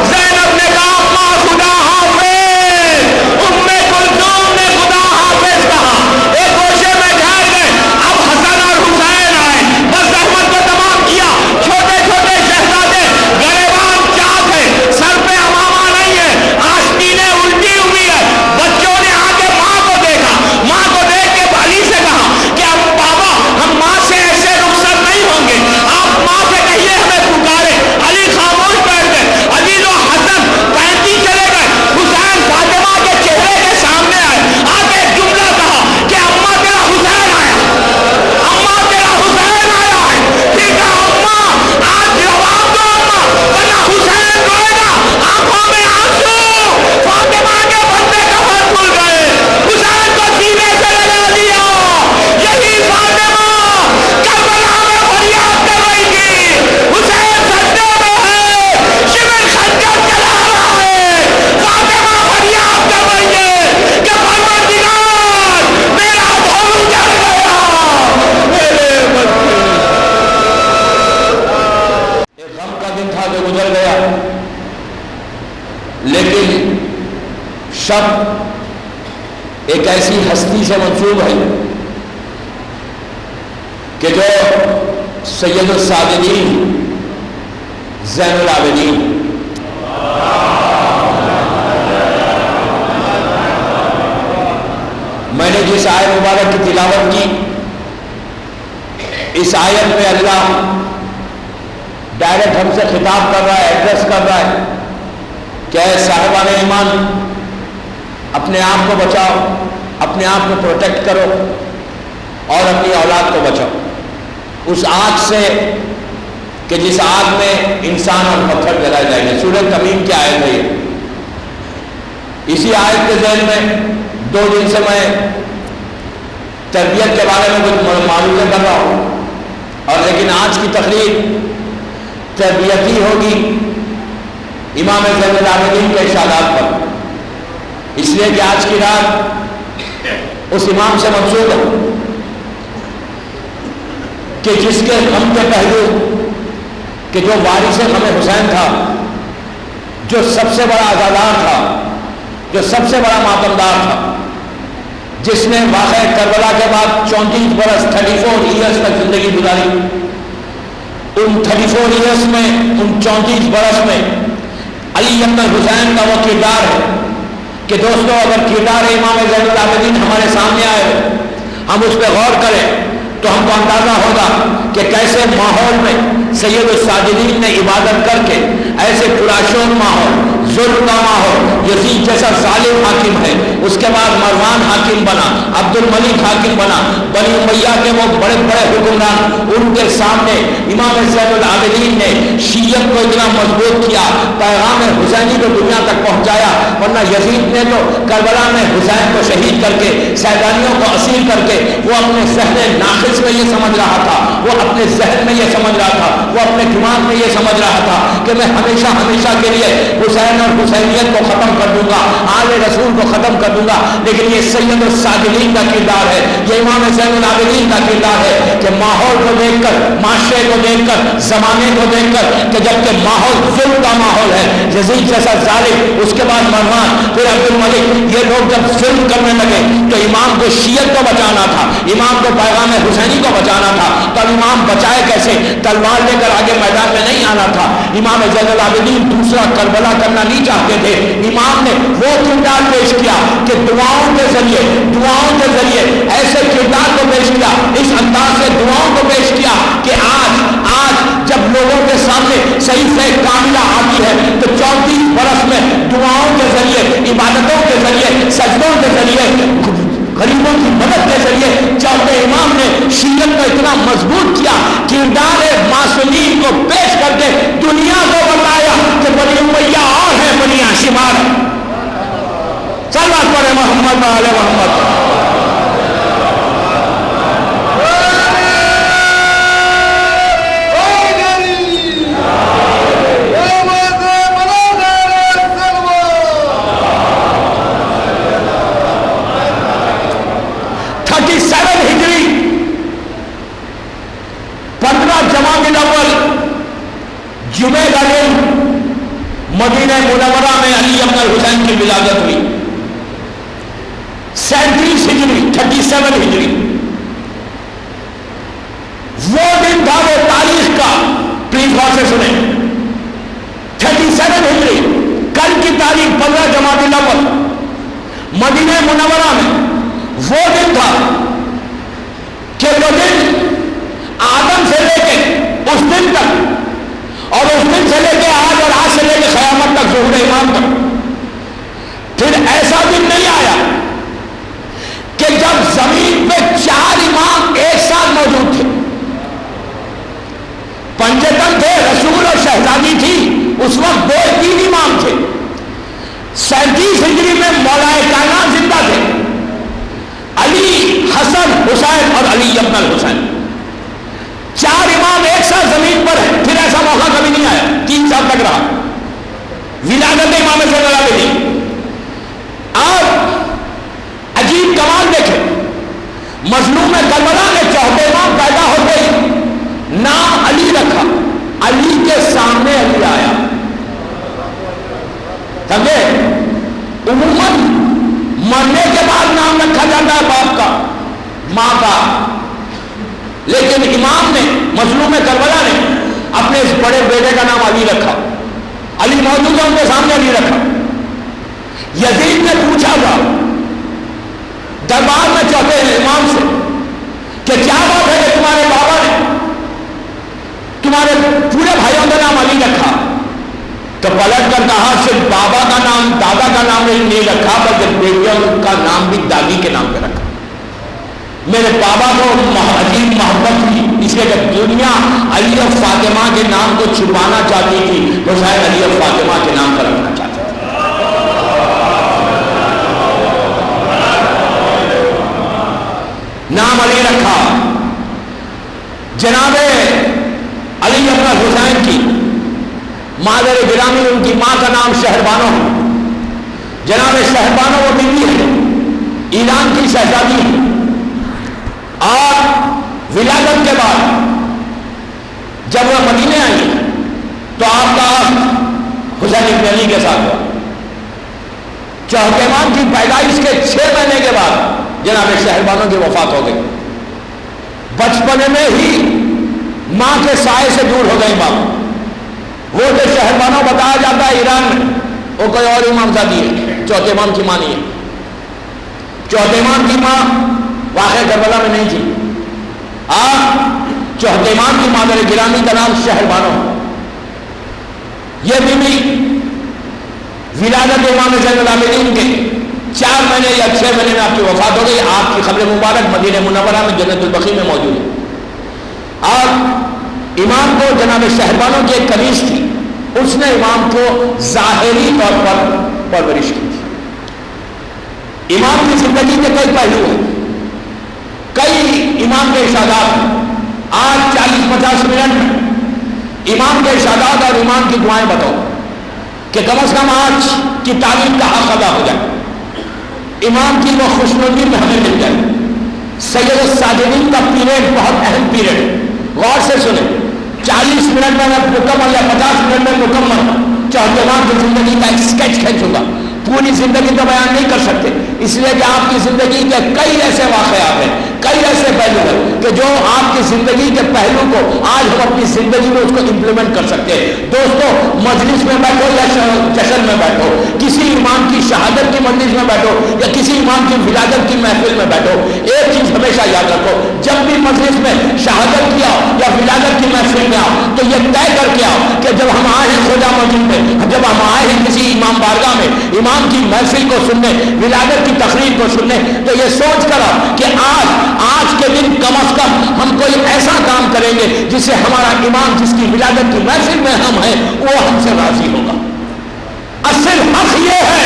زینب نے کہا ماں خدا حافظ، ام کلثوم نے خدا حافظ کہا، ایک گوشے میں ٹھہر گئے۔ اب حسن اور حسین آئے، بس زحمت کو تمام کیا، چھوٹے چھوٹے شہزادے، گریبان چاک ہے، سر پہ امامہ نہیں ہے، آستینیں الٹی ہوئی ہے، بچوں نے آ کے ماں کو دیکھا، ماں کو دیکھ کے علی سے کہا کہ اب بابا ہم ماں سے ایسے رخصت نہیں ہوں گے، آپ ماں سے کہیے ہمیں پکارے۔ علی خاموش بیٹھ گئے، عزیزوں حسن پینتی چلے گئے، حسین فاطمہ کے چہرے کے سامنے آئے، آ کے ایک جملہ کہا کہ اماں تیرا حسین آیا، اماں تیرا حسین آیا ہے، پھر کہا اماں آج جواب دو اماں ورنہ حسین روئے گا، آنکھوں میں آنسو، فاطمہ کے بندے کفن کھل گئے، حسین کو سینے سے لگا لیا، یہی فاطمہ کربلا میں فریاد کر رہی تھی، حسین سجدے میں ہے، شمر خنجر چلا رہا ہے، فاطمہ فریاد کر رہی ہے کہ پروردگار میرا بھول جل گیا، میرے بچے۔ ایک غم کا دن تھا جو گزر گیا، لیکن شب ایک ایسی ہستی سے منسوب ہے کہ جو سید الساجدین زین العابدین میں نے جس آیت مبارک کی تلاوت کی، اس آیت میں اللہ ڈائریکٹ ہم سے خطاب کر رہا ہے، ایڈریس کر رہا ہے کہ اے صاحبان ایمان اپنے آپ کو بچاؤ، اپنے آپ کو پروٹیکٹ کرو اور اپنی اولاد کو بچاؤ اس آگ سے کہ جس آگ میں انسان اور پتھر جلائے جائیں گے۔ سورہ تمیم کی آیت ہے یہ۔ اسی آیت کے ذہن میں 2 دن سے میں تربیت کے بارے میں کچھ معلومات کر رہا ہوں، اور لیکن آج کی تقریر تربیت ہی ہوگی امام زین العابدین کے ارشادات پر، اس لیے کہ آج کی رات اس امام سے منسوب ہے کہ جس کے غم کے پہلو کہ جو وارث غم حسین تھا جو سب سے بڑا عزادار تھا، جو سب سے بڑا ماتمدار تھا، جس نے واقعہ کربلا کے بعد 34 برس 34 ایئرس تک زندگی گزاری. ان 34 ایئرس میں، ان 34 برس میں علی ابن حسین کا وہ کردار ہے کہ دوستو اگر کردار امام زین العابدین ہمارے سامنے آئے، ہم اس پہ غور کریں تو ہم کو اندازہ ہوگا کہ کیسے ماحول میں سید الساجدین نے عبادت کر کے ایسے پراشور ماحول، ظلم کا ماحول، یزید جیسا ظالم حاکم ہے، اس کے بعد مروان حاکم بنا، عبد الملک حاکم بنا، بنی امیہ کے وہ بڑے بڑے حکمران، ان کے سامنے امام زین العابدین نے شیعت کو اتنا مضبوط کیا، پیغام حسینی کو دنیا تک پہنچایا. ورنہ یزید نے تو کربلا میں حسین کو شہید کر کے، سیدانیوں کو اسیر کر کے، وہ اپنے ذہن ناقص میں یہ سمجھ رہا تھا، وہ اپنے ذہن میں یہ سمجھ رہا تھا، وہ اپنے دماغ میں یہ سمجھ رہا تھا کہ میں ہمیشہ ہمیشہ کے لیے حسین اور حسینیت کو ختم کر دوں گا، آل رسول کو ختم کر دوں گا. لیکن یہ سید الساجدین کا کردار ہے، یہ امام زین العابدین کا کردار ہے کہ ماحول کو دیکھ کر، معاشرے کو دیکھ کر، زمانے کو دیکھ کر، کہ جب کہ ماحول ظلم کا ماحول ہے، یزید جیسا ظالم، اس کے بعد مروان، پھر عبد الملک، یہ لوگ جب ظلم کرنے لگے تو امام کو شیعت کو بچانا تھا، امام کو پیغام حسینی کو بچانا تھا. تو امام بچائے کیسے؟ تلوار لے کر آگے میدان میں نہیں آنا تھا. امام زین العابدین دوسرا کربلا کرنا نہیں چاہتے تھے. امام نے وہ کردار پیش کیا کہ دعاؤں کے ذریعے ایسے کردار کو پیش کیا، اس انداز سے دعاؤں کو پیش کیا کہ آج جب لوگوں کے سامنے صحیفہ کاملہ آتی ہے تو 34 برس میں دعاؤں کے ذریعے، عبادتوں کے ذریعے، سجدوں کے ذریعے، غریبوں کی مدد کے ذریعے چوتھے امام نے شیعت کو اتنا مضبوط کیا، کردار معصومین کو پیش کر کے دنیا کو بتایا کہ بنی امیہ اور ہے، بنی ہاشم اور ہے. صلوات پڑھے محمد و آل محمد. جمعے کا دن مدینہ منورہ میں علی ابن الحسین کی ولادت ہوئی. 37 ہجری 37 ہجری وہ دن تھا، وہ تاریخ کا پلیز غور سے سنیں. 37 ہجری کل کی تاریخ 15 جمادی الاول مدینہ منورہ میں وہ دن تھا کہ وہ دن آدم سے لے کے اس دن تک، اور اس دن سے لے کے آج، اور آج سے لے کے قیامت تک، ظہور امام تک پھر ایسا دن نہیں آیا کہ جب زمین پہ 4 امام ایک ساتھ موجود تھے. پنجتن تھے، رسول اور شہزادی تھی، اس وقت 2-3 امام تھے. 37 ہجری میں مولا کائنات زندہ تھے، علی، حسن، حسین اور علی ابن الحسین. 4 امام ایک ساتھ زمین پر ہیں. پھر ایسا موقع کبھی نہیں آیا، 3 سال تک رہا ولادت امام زین العابدین. اور عجیب کمال دیکھیں، مظلوم کربلا میں چوتھے امام پیدا ہوتے ہی نام علی رکھا، علی کے سامنے علی آیا. سمجھے؟ عموماً مرنے کے بعد نام رکھا جاتا ہے باپ کا، ماں کا، لیکن امام نے، مظلوم کربلا نے اپنے اس بڑے بیٹے کا نام علی رکھا. علی موجود ہے، ان کے سامنے علی رکھا. یزید نے پوچھا تھا دربار میں چوتھے امام سے کہ کیا بات ہے کہ تمہارے بابا نے تمہارے پورے بھائیوں کا نام علی رکھا؟ تو پلٹ کر کہا صرف بابا کا نام، دادا کا نام نہیں رکھا، بلکہ بیٹیوں کا نام بھی دادی کے نام پہ رکھا. میرے بابا کو عجیب محبت تھی، اس لیے کہ دنیا علی اور فاطمہ کے نام کو چھپانا چاہتی تھی، تو شاید علی اور فاطمہ کے نام پر رکھنا چاہتے تھے. نام علی رکھا. جناب علی ابن حسین کی مادر گرامی، ان کی ماں کا نام شہربانو. جناب شہربانو وہ بیوی ہے، ایران کی شہزادی ہے. اور ولادت کے بعد جب وہ مدینے آئی تو آپ کا حسین ابن علی کے ساتھ ہوا۔ چوتھے امام کی پیدائش کے 6 مہینے کے بعد جناب شہربانو کی وفات ہو گئی۔ بچپنے میں ہی ماں کے سائے سے دور ہو گئی امام۔ وہ جو شہربانو بتایا جاتا ہے ایران میں، وہ کوئی اور امام زادی ہے، چوتھے امام کی ماں نہیں ہے۔ چوتھے امام کی ماں واقع کربلا میں نہیں تھی۔ چوتھے امام کی مادر گرامی کا نام شہربانو۔ یہ بیوی ولادت امام زین العابدین کے 4 مہینے یا 6 مہینے میں آپ کی وفات ہو گئی۔ آپ کی قبر مبارک مدینہ منورہ میں جنت البقیع میں موجود ہے۔ اور امام کو جناب شہربانو کی ایک کنیز تھی، اس نے امام کو ظاہری طور پر پرورش کی تھی۔ امام کی زندگی کے کئی پہلو ہیں، کئی امام کے ارشادات ہیں۔ آج 40-50 منٹ میں امام کے ارشادات اور امام کی دعائیں بتاؤ کہ کم از کم آج کی تعلیم کا حق ادا ہو جائے، امام کی وہ خوشنودی میں ہمیں مل جائے۔ سید الساجدین کا پیریڈ بہت اہم پیریڈ، غور سے سنیں۔ 40 منٹ میں مکمل یا 50 منٹ میں مکمل چوتھے امام کی زندگی کا ایک اسکیچ کھینچوں گا۔ پوری زندگی تو بیان نہیں کر سکتے، اس لیے کہ آپ کی زندگی کے کئی ایسے واقعات ہیں، کئی ایسے پہلو ہیں کہ جو آپ کی زندگی کے پہلو کو آج ہم اپنی زندگی میں اس کو امپلیمنٹ کر سکتے ہیں۔ دوستو، مجلس میں بیٹھو یا جشن میں بیٹھو، کسی امام کی شہادت کی مجلس میں بیٹھو یا کسی امام کی ولادت کی محفل میں بیٹھو، ایک چیز ہمیشہ یاد رکھو، جب بھی مجلس میں شہادت کی آؤ یا ولادت کی محفل میں آؤ تو یہ طے کر کے آؤ کہ جب ہم آئے ہیں خدا مسجد میں، جب ہم آئے ہیں کسی امام بارگاہ میں امام کی محفل کو سننے، ولادت کی تقریر کو سننے، تو یہ سوچ کر آؤ کہ آج کے دن کم از کم ہم کوئی ایسا کام کریں گے جس سے ہمارا امام جس کی ولادت کی محفل میں ہم ہیں وہ ہم سے راضی ہوگا۔ اصل حق یہ ہے،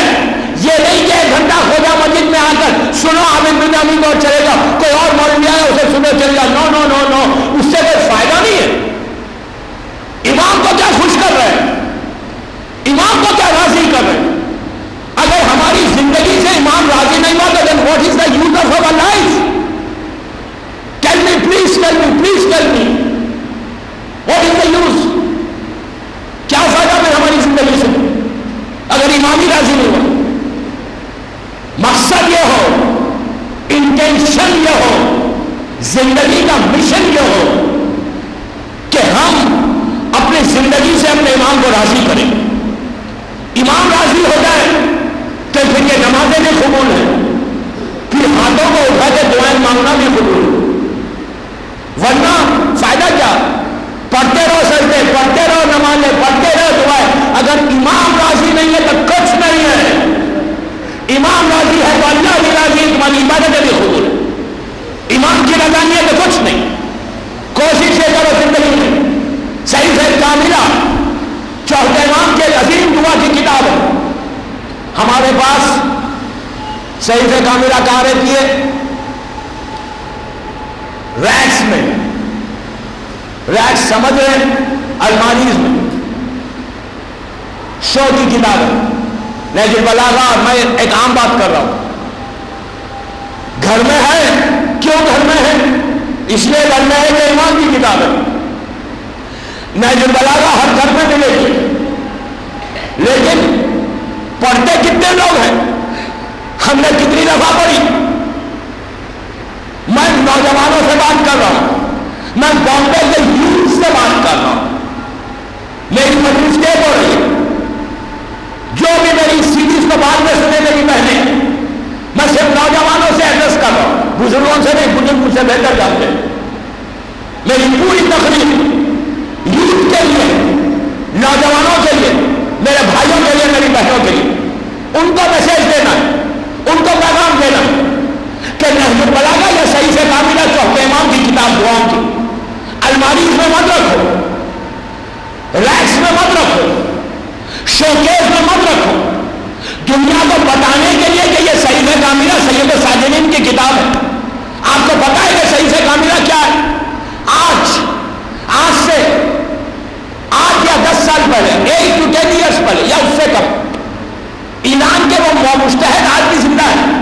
یہ نہیں کہ 1 گھنٹہ خدا مسجد میں آ کر سنو عابد بن عامر کو چلے گا، کوئی اور مولوی آیا اسے سنو چلے گا، نو نو نو نو، اس سے کوئی فائدہ نہیں ہے۔ امام کو کیا خوش کر رہے ہیں، امام کو کیا راضی کر رہے ہیں؟ اگر ہماری زندگی سے امام راضی نہیں ہوا تو then what is the use of our life? Tell me, please tell me, please tell me. What is the use? کیا فائدہ میں ہماری زندگی سے اگر امام ہی راضی نہیں ہوا؟ مقصد یہ ہو، انٹینشن یہ ہو، زندگی کا مشن یہ ہو کہ ہم اپنی زندگی سے اپنے امام کو راضی کریں۔ امام راضی ہو جائے تو پھر یہ نمازیں بھی قبول ہیں، پھر ہاتھوں کو اٹھا کے دعائیں مانگنا بھی قبول ہے، ورنہ فائدہ کیا؟ پڑھتے رہو سجدے، پڑھتے رہو نمازیں، پڑھتے رہو دعائیں، اگر امام راضی نہیں ہے تو کچھ نہیں ہے۔ امام راضی ہے تو اللہ بھی راضی ہے، تمہاری عبادتیں بھی قبول ہے۔ امام کی رضا نہیں ہے تو کچھ نہیں۔ کوشش یہ کرو زندگی میں، صحیح سے کاملہ چوتھے امام کے عظیم دعا کی کتاب ہے ہمارے پاس۔ صحیح سے کاملہ کہاں رہتی ہے؟ ریکس میں، ریکس سمجھ رہے ہیں، الماریز میں، شو کی کتاب ہے نہج البلاغہ۔ میں ایک عام بات کر رہا ہوں، گھر میں ہے، کیوں گھر میں ہے؟ اس لیے گھر میں ہے کہ امام کی کتاب ہے۔ نہج البلاغہ ہر گھر میں ملے گی، لیکن پڑھتے کتنے لوگ ہیں؟ ہم نے کتنی دفعہ پڑھی؟ میں نوجوانوں سے بات کر رہا ہوں، میں بامبے کے یوتھ سے بات کر رہا ہوں، میری مجلس ٹیپ ہو رہی ہے، جو بھی میری سیریز کو بعد میں سنے میری بہنیں، میں صرف نوجوانوں سے ایڈریس کر رہا ہوں، بزرگوں سے نہیں، بزرگ مجھ سے بہتر جانتے ہیں۔ میری پوری تقریر یوتھ کے لیے، نوجوانوں کے لیے، میرے بھائیوں کے لیے، میری بہنوں کے لیے، ان کو میسج دینا ہے، ان کو پیغام دینا ہے کہ نہج البلاغہ یا صحیح سے کاملہ چوتھے امام کی کتاب دعاؤں کی الماریز میں مت رکھو، ریکس میں مت رکھو، شوکیس میں مت رکھو، دنیا کو بتانے کے لیے کہ یہ صحیح سے کاملہ سید الساجدین کی کتاب ہے۔ آپ کو پتا ہے کہ صحیح سے کاملہ کیا ہے؟ آج سے 8 یا 10 سال پہلے، 8 to 10 years پہلے یا اس سے کم، ایران کے وہ مجتہد آج بھی زندہ ہے،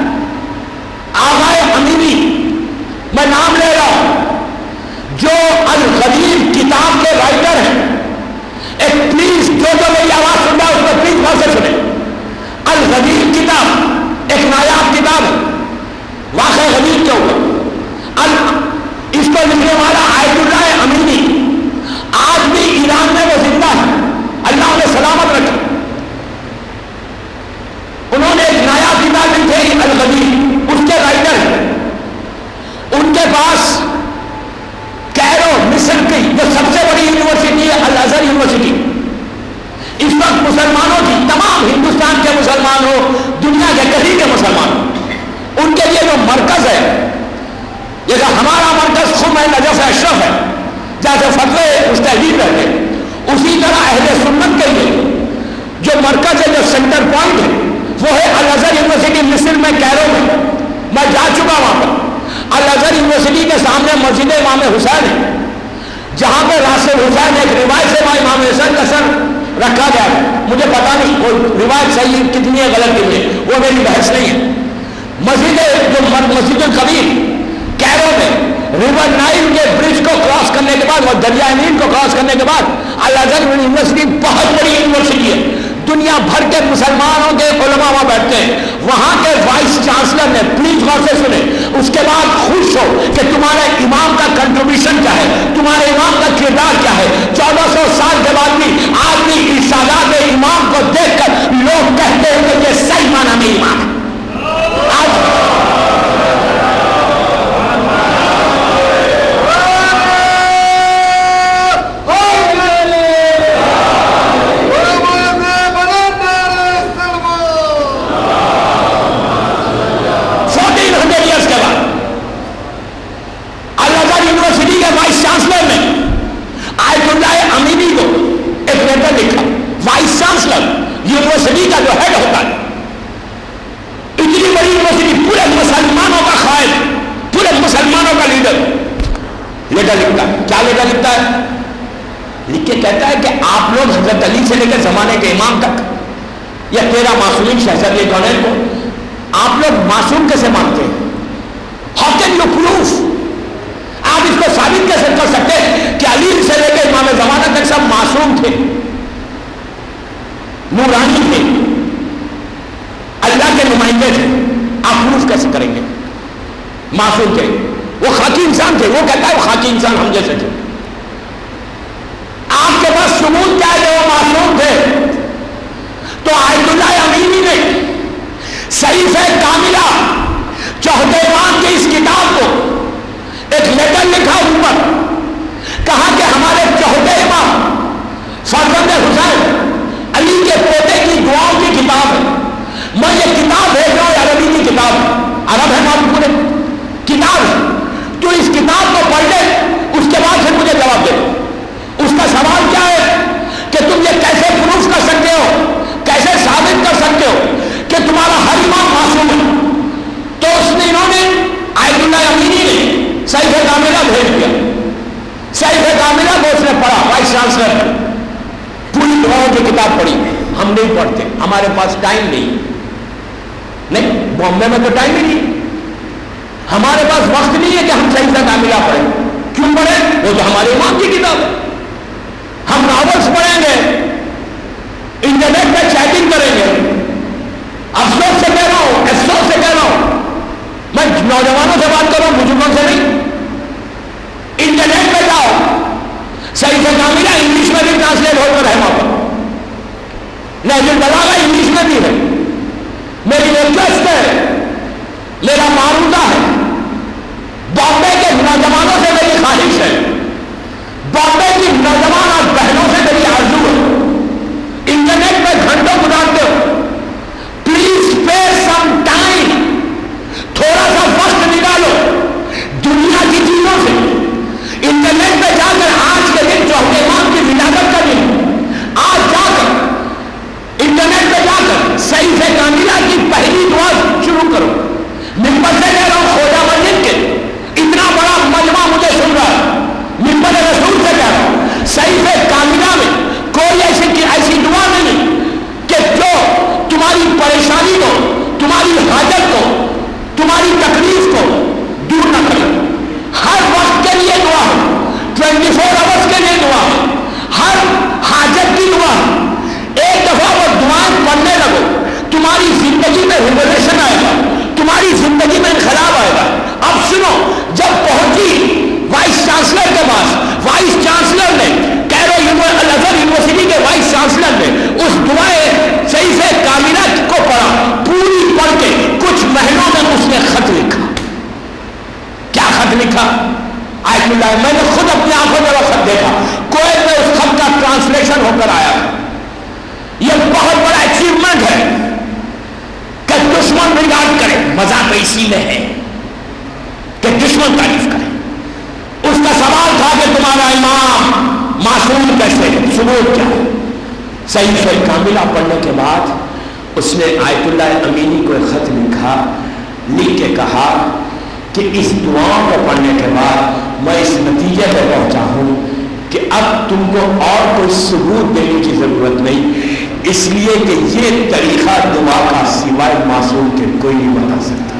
آغائے امیری، میں نام لے رہا ہوں، جو الغریب کتاب کے رائٹر ہیں۔ ایک پلیز جو میری آواز سن رہا ہے اس کو مسلمانوں کی، تمام ہندوستان کے مسلمان ہو، دنیا کے کہیں کے مسلمان ہو، ان کے لیے جو مرکز ہے، جیسا ہمارا مرکز خم نجف اشرف ہے جیسے فتوے مستحدین رہتے، اسی طرح اہل سنت کے لیے جو مرکز ہے، جو سینٹر پوائنٹ ہے، وہ ہے الازہر یونیورسٹی مصر میں کیرو میں جا چکا وہاں پر۔ الازہر یونیورسٹی کے سامنے مسجد امام حسین ہے، جہاں پہ راسل حسین ایک روایت سے امام حسین کا سر رکھا گیا ہے، مجھے پتا نہیں وہ روایت صحیح کتنی ہے غلط کتنی ہے، وہ میری بحث نہیں ہے۔ مسجد الکبیر کیرو میں ریور نائل کے برج کو کراس کرنے کے بعد، وہ دریا نیل کو کراس کرنے کے بعد الازہر یونیورسٹی بہت بڑی یونیورسٹی ہے، دنیا بھر کے مسلمانوں کے علماء وہاں بیٹھتے ہیں۔ وہاں کے وائس چانسلر نے، پلیز غور سے سنیں، اس کے بعد خوش ہو کہ تمہارے امام کا کنٹریبیوشن کیا ہے، تمہارے امام کا کردار کیا ہے۔ 1400 سال کے بعد بھی آدمی ارشادات امام کو دیکھ کر لوگ کہتے ہیں کہ یہ صحیح معنی میں امام ہے۔ یونیورسٹی کا جو ہیڈ ہوتا ہے، اتنی بڑی یونیورسٹی، پورے مسلمانوں کا قائد، پورے مسلمانوں کا لیڈر، لیٹر لکھتا ہے۔ کیا لیٹر لکھتا ہے؟ لکھ کے کہتا ہے کہ آپ لوگ حضرت علی سے لے کر زمانے کے امام تک یا 13 معصومین شہزادے کونین کو آپ لوگ معصوم کیسے مانتے ہیں؟ How can you prove؟ آپ اس کو ثابت کیسے کر سکتے ہیں کہ علی سے لے کے امام زمانہ تک سب معصوم تھے، نورانی تھے، اللہ کے نمائندے تھے؟ آپ پروف کیسے کریں گے؟ معصوم تھے، وہ خاکی انسان تھے، وہ کہتا ہے وہ خاکی انسان ہم جیسے تھے۔ آپ کے پاس ثبوت کیا ہے وہ معصوم تھے؟ تو آیت اللہ امینی نے صحیفہ کاملہ چوتھے امام کی اس کتاب کو ایک لیٹر لکھا اوپر، کہا کہ ہمارے چوتھے امام فرزند حسین علی کے پوتے کی دعاؤں کی کتاب ہے، میں یہ کتاب بھیج رہا ہوں، عربی کی کتاب ہے، عرب ہے معلوم پورے کتاب ہے، تو اس کتاب کو پڑھ لے، اس کے بعد پھر مجھے جواب دے۔ اس کا سوال کیا ہے کہ تم یہ کیسے پروف کر سکتے ہو، کیسے ثابت کر سکتے ہو کہ تمہارا ہر امام معصوم ہے؟ تو اس نے انہوں نے آیت اللہ امینی نے صحیفہ کاملہ بھیج دیا، صحیفہ کاملہ کو اس نے پڑھا، وائس چانسلر نے پوری دعاؤں کی کتاب پڑھی۔ ہم نہیں پڑھتے، ہمارے پاس ٹائم نہیں، بامبے میں تو ٹائم ہی نہیں، ہمارے پاس وقت نہیں ہے کہ ہم صحیفہ کاملہ پڑھیں۔ کیوں پڑھیں؟ وہ تو ہمارے امام کی کتاب ہے۔ ہم ناولس پڑھیں گے، انٹرنیٹ پہ چیٹنگ کریں گے، افسوس سے کہہ رہا ہوں، افسوس سے کہہ رہا ہوں، میں نوجوانوں سے بات کر رہا ہوں، بزرگوں سے نہیں۔ انٹرنیٹ پہ جاؤ، صحیفہ کاملہ انگلش میں بھی ٹرانسلیٹ ہو کر ہے وہاں پر، نہج البلاغہ انگلش میں بھی ہے۔ میری ریکویسٹ ہے، میرا معروضہ ہے، بامبے کے نوجوانوں سے میری خواہش ہے، بامبے کی نوجوان اور بہنوں سے میری آرزو ہے، انٹرنیٹ پہ گھنٹوں گزارتے ہو، پلیز پے سم ٹائم، تھوڑا سا وقت نکالو دنیا کی چیزوں سے، انٹرنیٹ پہ جا کر آج کے دن چوتھے امام کی ولادت کا دن، آج جا کر انٹرنیٹ پہ جا کر صحیفہ کاملہ کی پہلی دعا شروع کرو۔ ممبر سے کہہ رہا ہوں، خواجہ مسجد کے اتنا بڑا مجمع مجھے سن رہا ہے، ممبر رسول سے کہہ رہا ہوں، صحیفہ کاملہ میں کوئی ایسی دعا نہیں کہ جو تمہاری پریشانی کو، تمہاری حاجت کو، تمہاری تکلیف کو دور نہ کرے۔ ہر وقت کے لیے دعا ہے، 24 آورس کے لیے دعا ہے، ہر حاجت کی دعا ہے۔ ایک دفعہ وہ دعائیں پڑھنے لگو، تمہاری زندگی میں ریولیوشن آئے گا، تمہاری زندگی میں انقلاب آئے گا۔ اب سنو، جب پہنچی وائس چانسلر کے پاس، وائس چانسلر نے الازہر یونیورسٹی کے وائس چانسلر نے اس دعائیں صحیفہ کاملہ کو پڑھا، پوری پڑھ کے کچھ مہینوں میں اس نے خط لکھا۔ کیا خط لکھا؟ آیت اللہ، میں نے خود اپنی آنکھوں میں وہ خط دیکھا، کویت میں اس خط کا ٹرانسلیشن ہو کر آیا۔ یہ بہت ناسی میں ہے کہ دشمن تعریف کرے. اس کا سوال تھا کہ تمہارا امام معصوم کیسے ہے, ثبوت کیا ہے؟ صحیفہ کاملہ پڑھنے کے بعد اس نے آیت اللہ امینی کو ایک خط لکھ کے کہا کہ اس دعا کو پڑھنے کے بعد میں اس نتیجے پہ پہنچا ہوں کہ اب تم کو اور کوئی ثبوت دینے کی ضرورت نہیں, اس لیے کہ یہ طریقہ دعا کا سوائے معصوم کے کوئی نہیں بتا سکتا.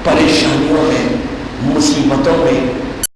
پریشانیوں میں, مصیبتوں میں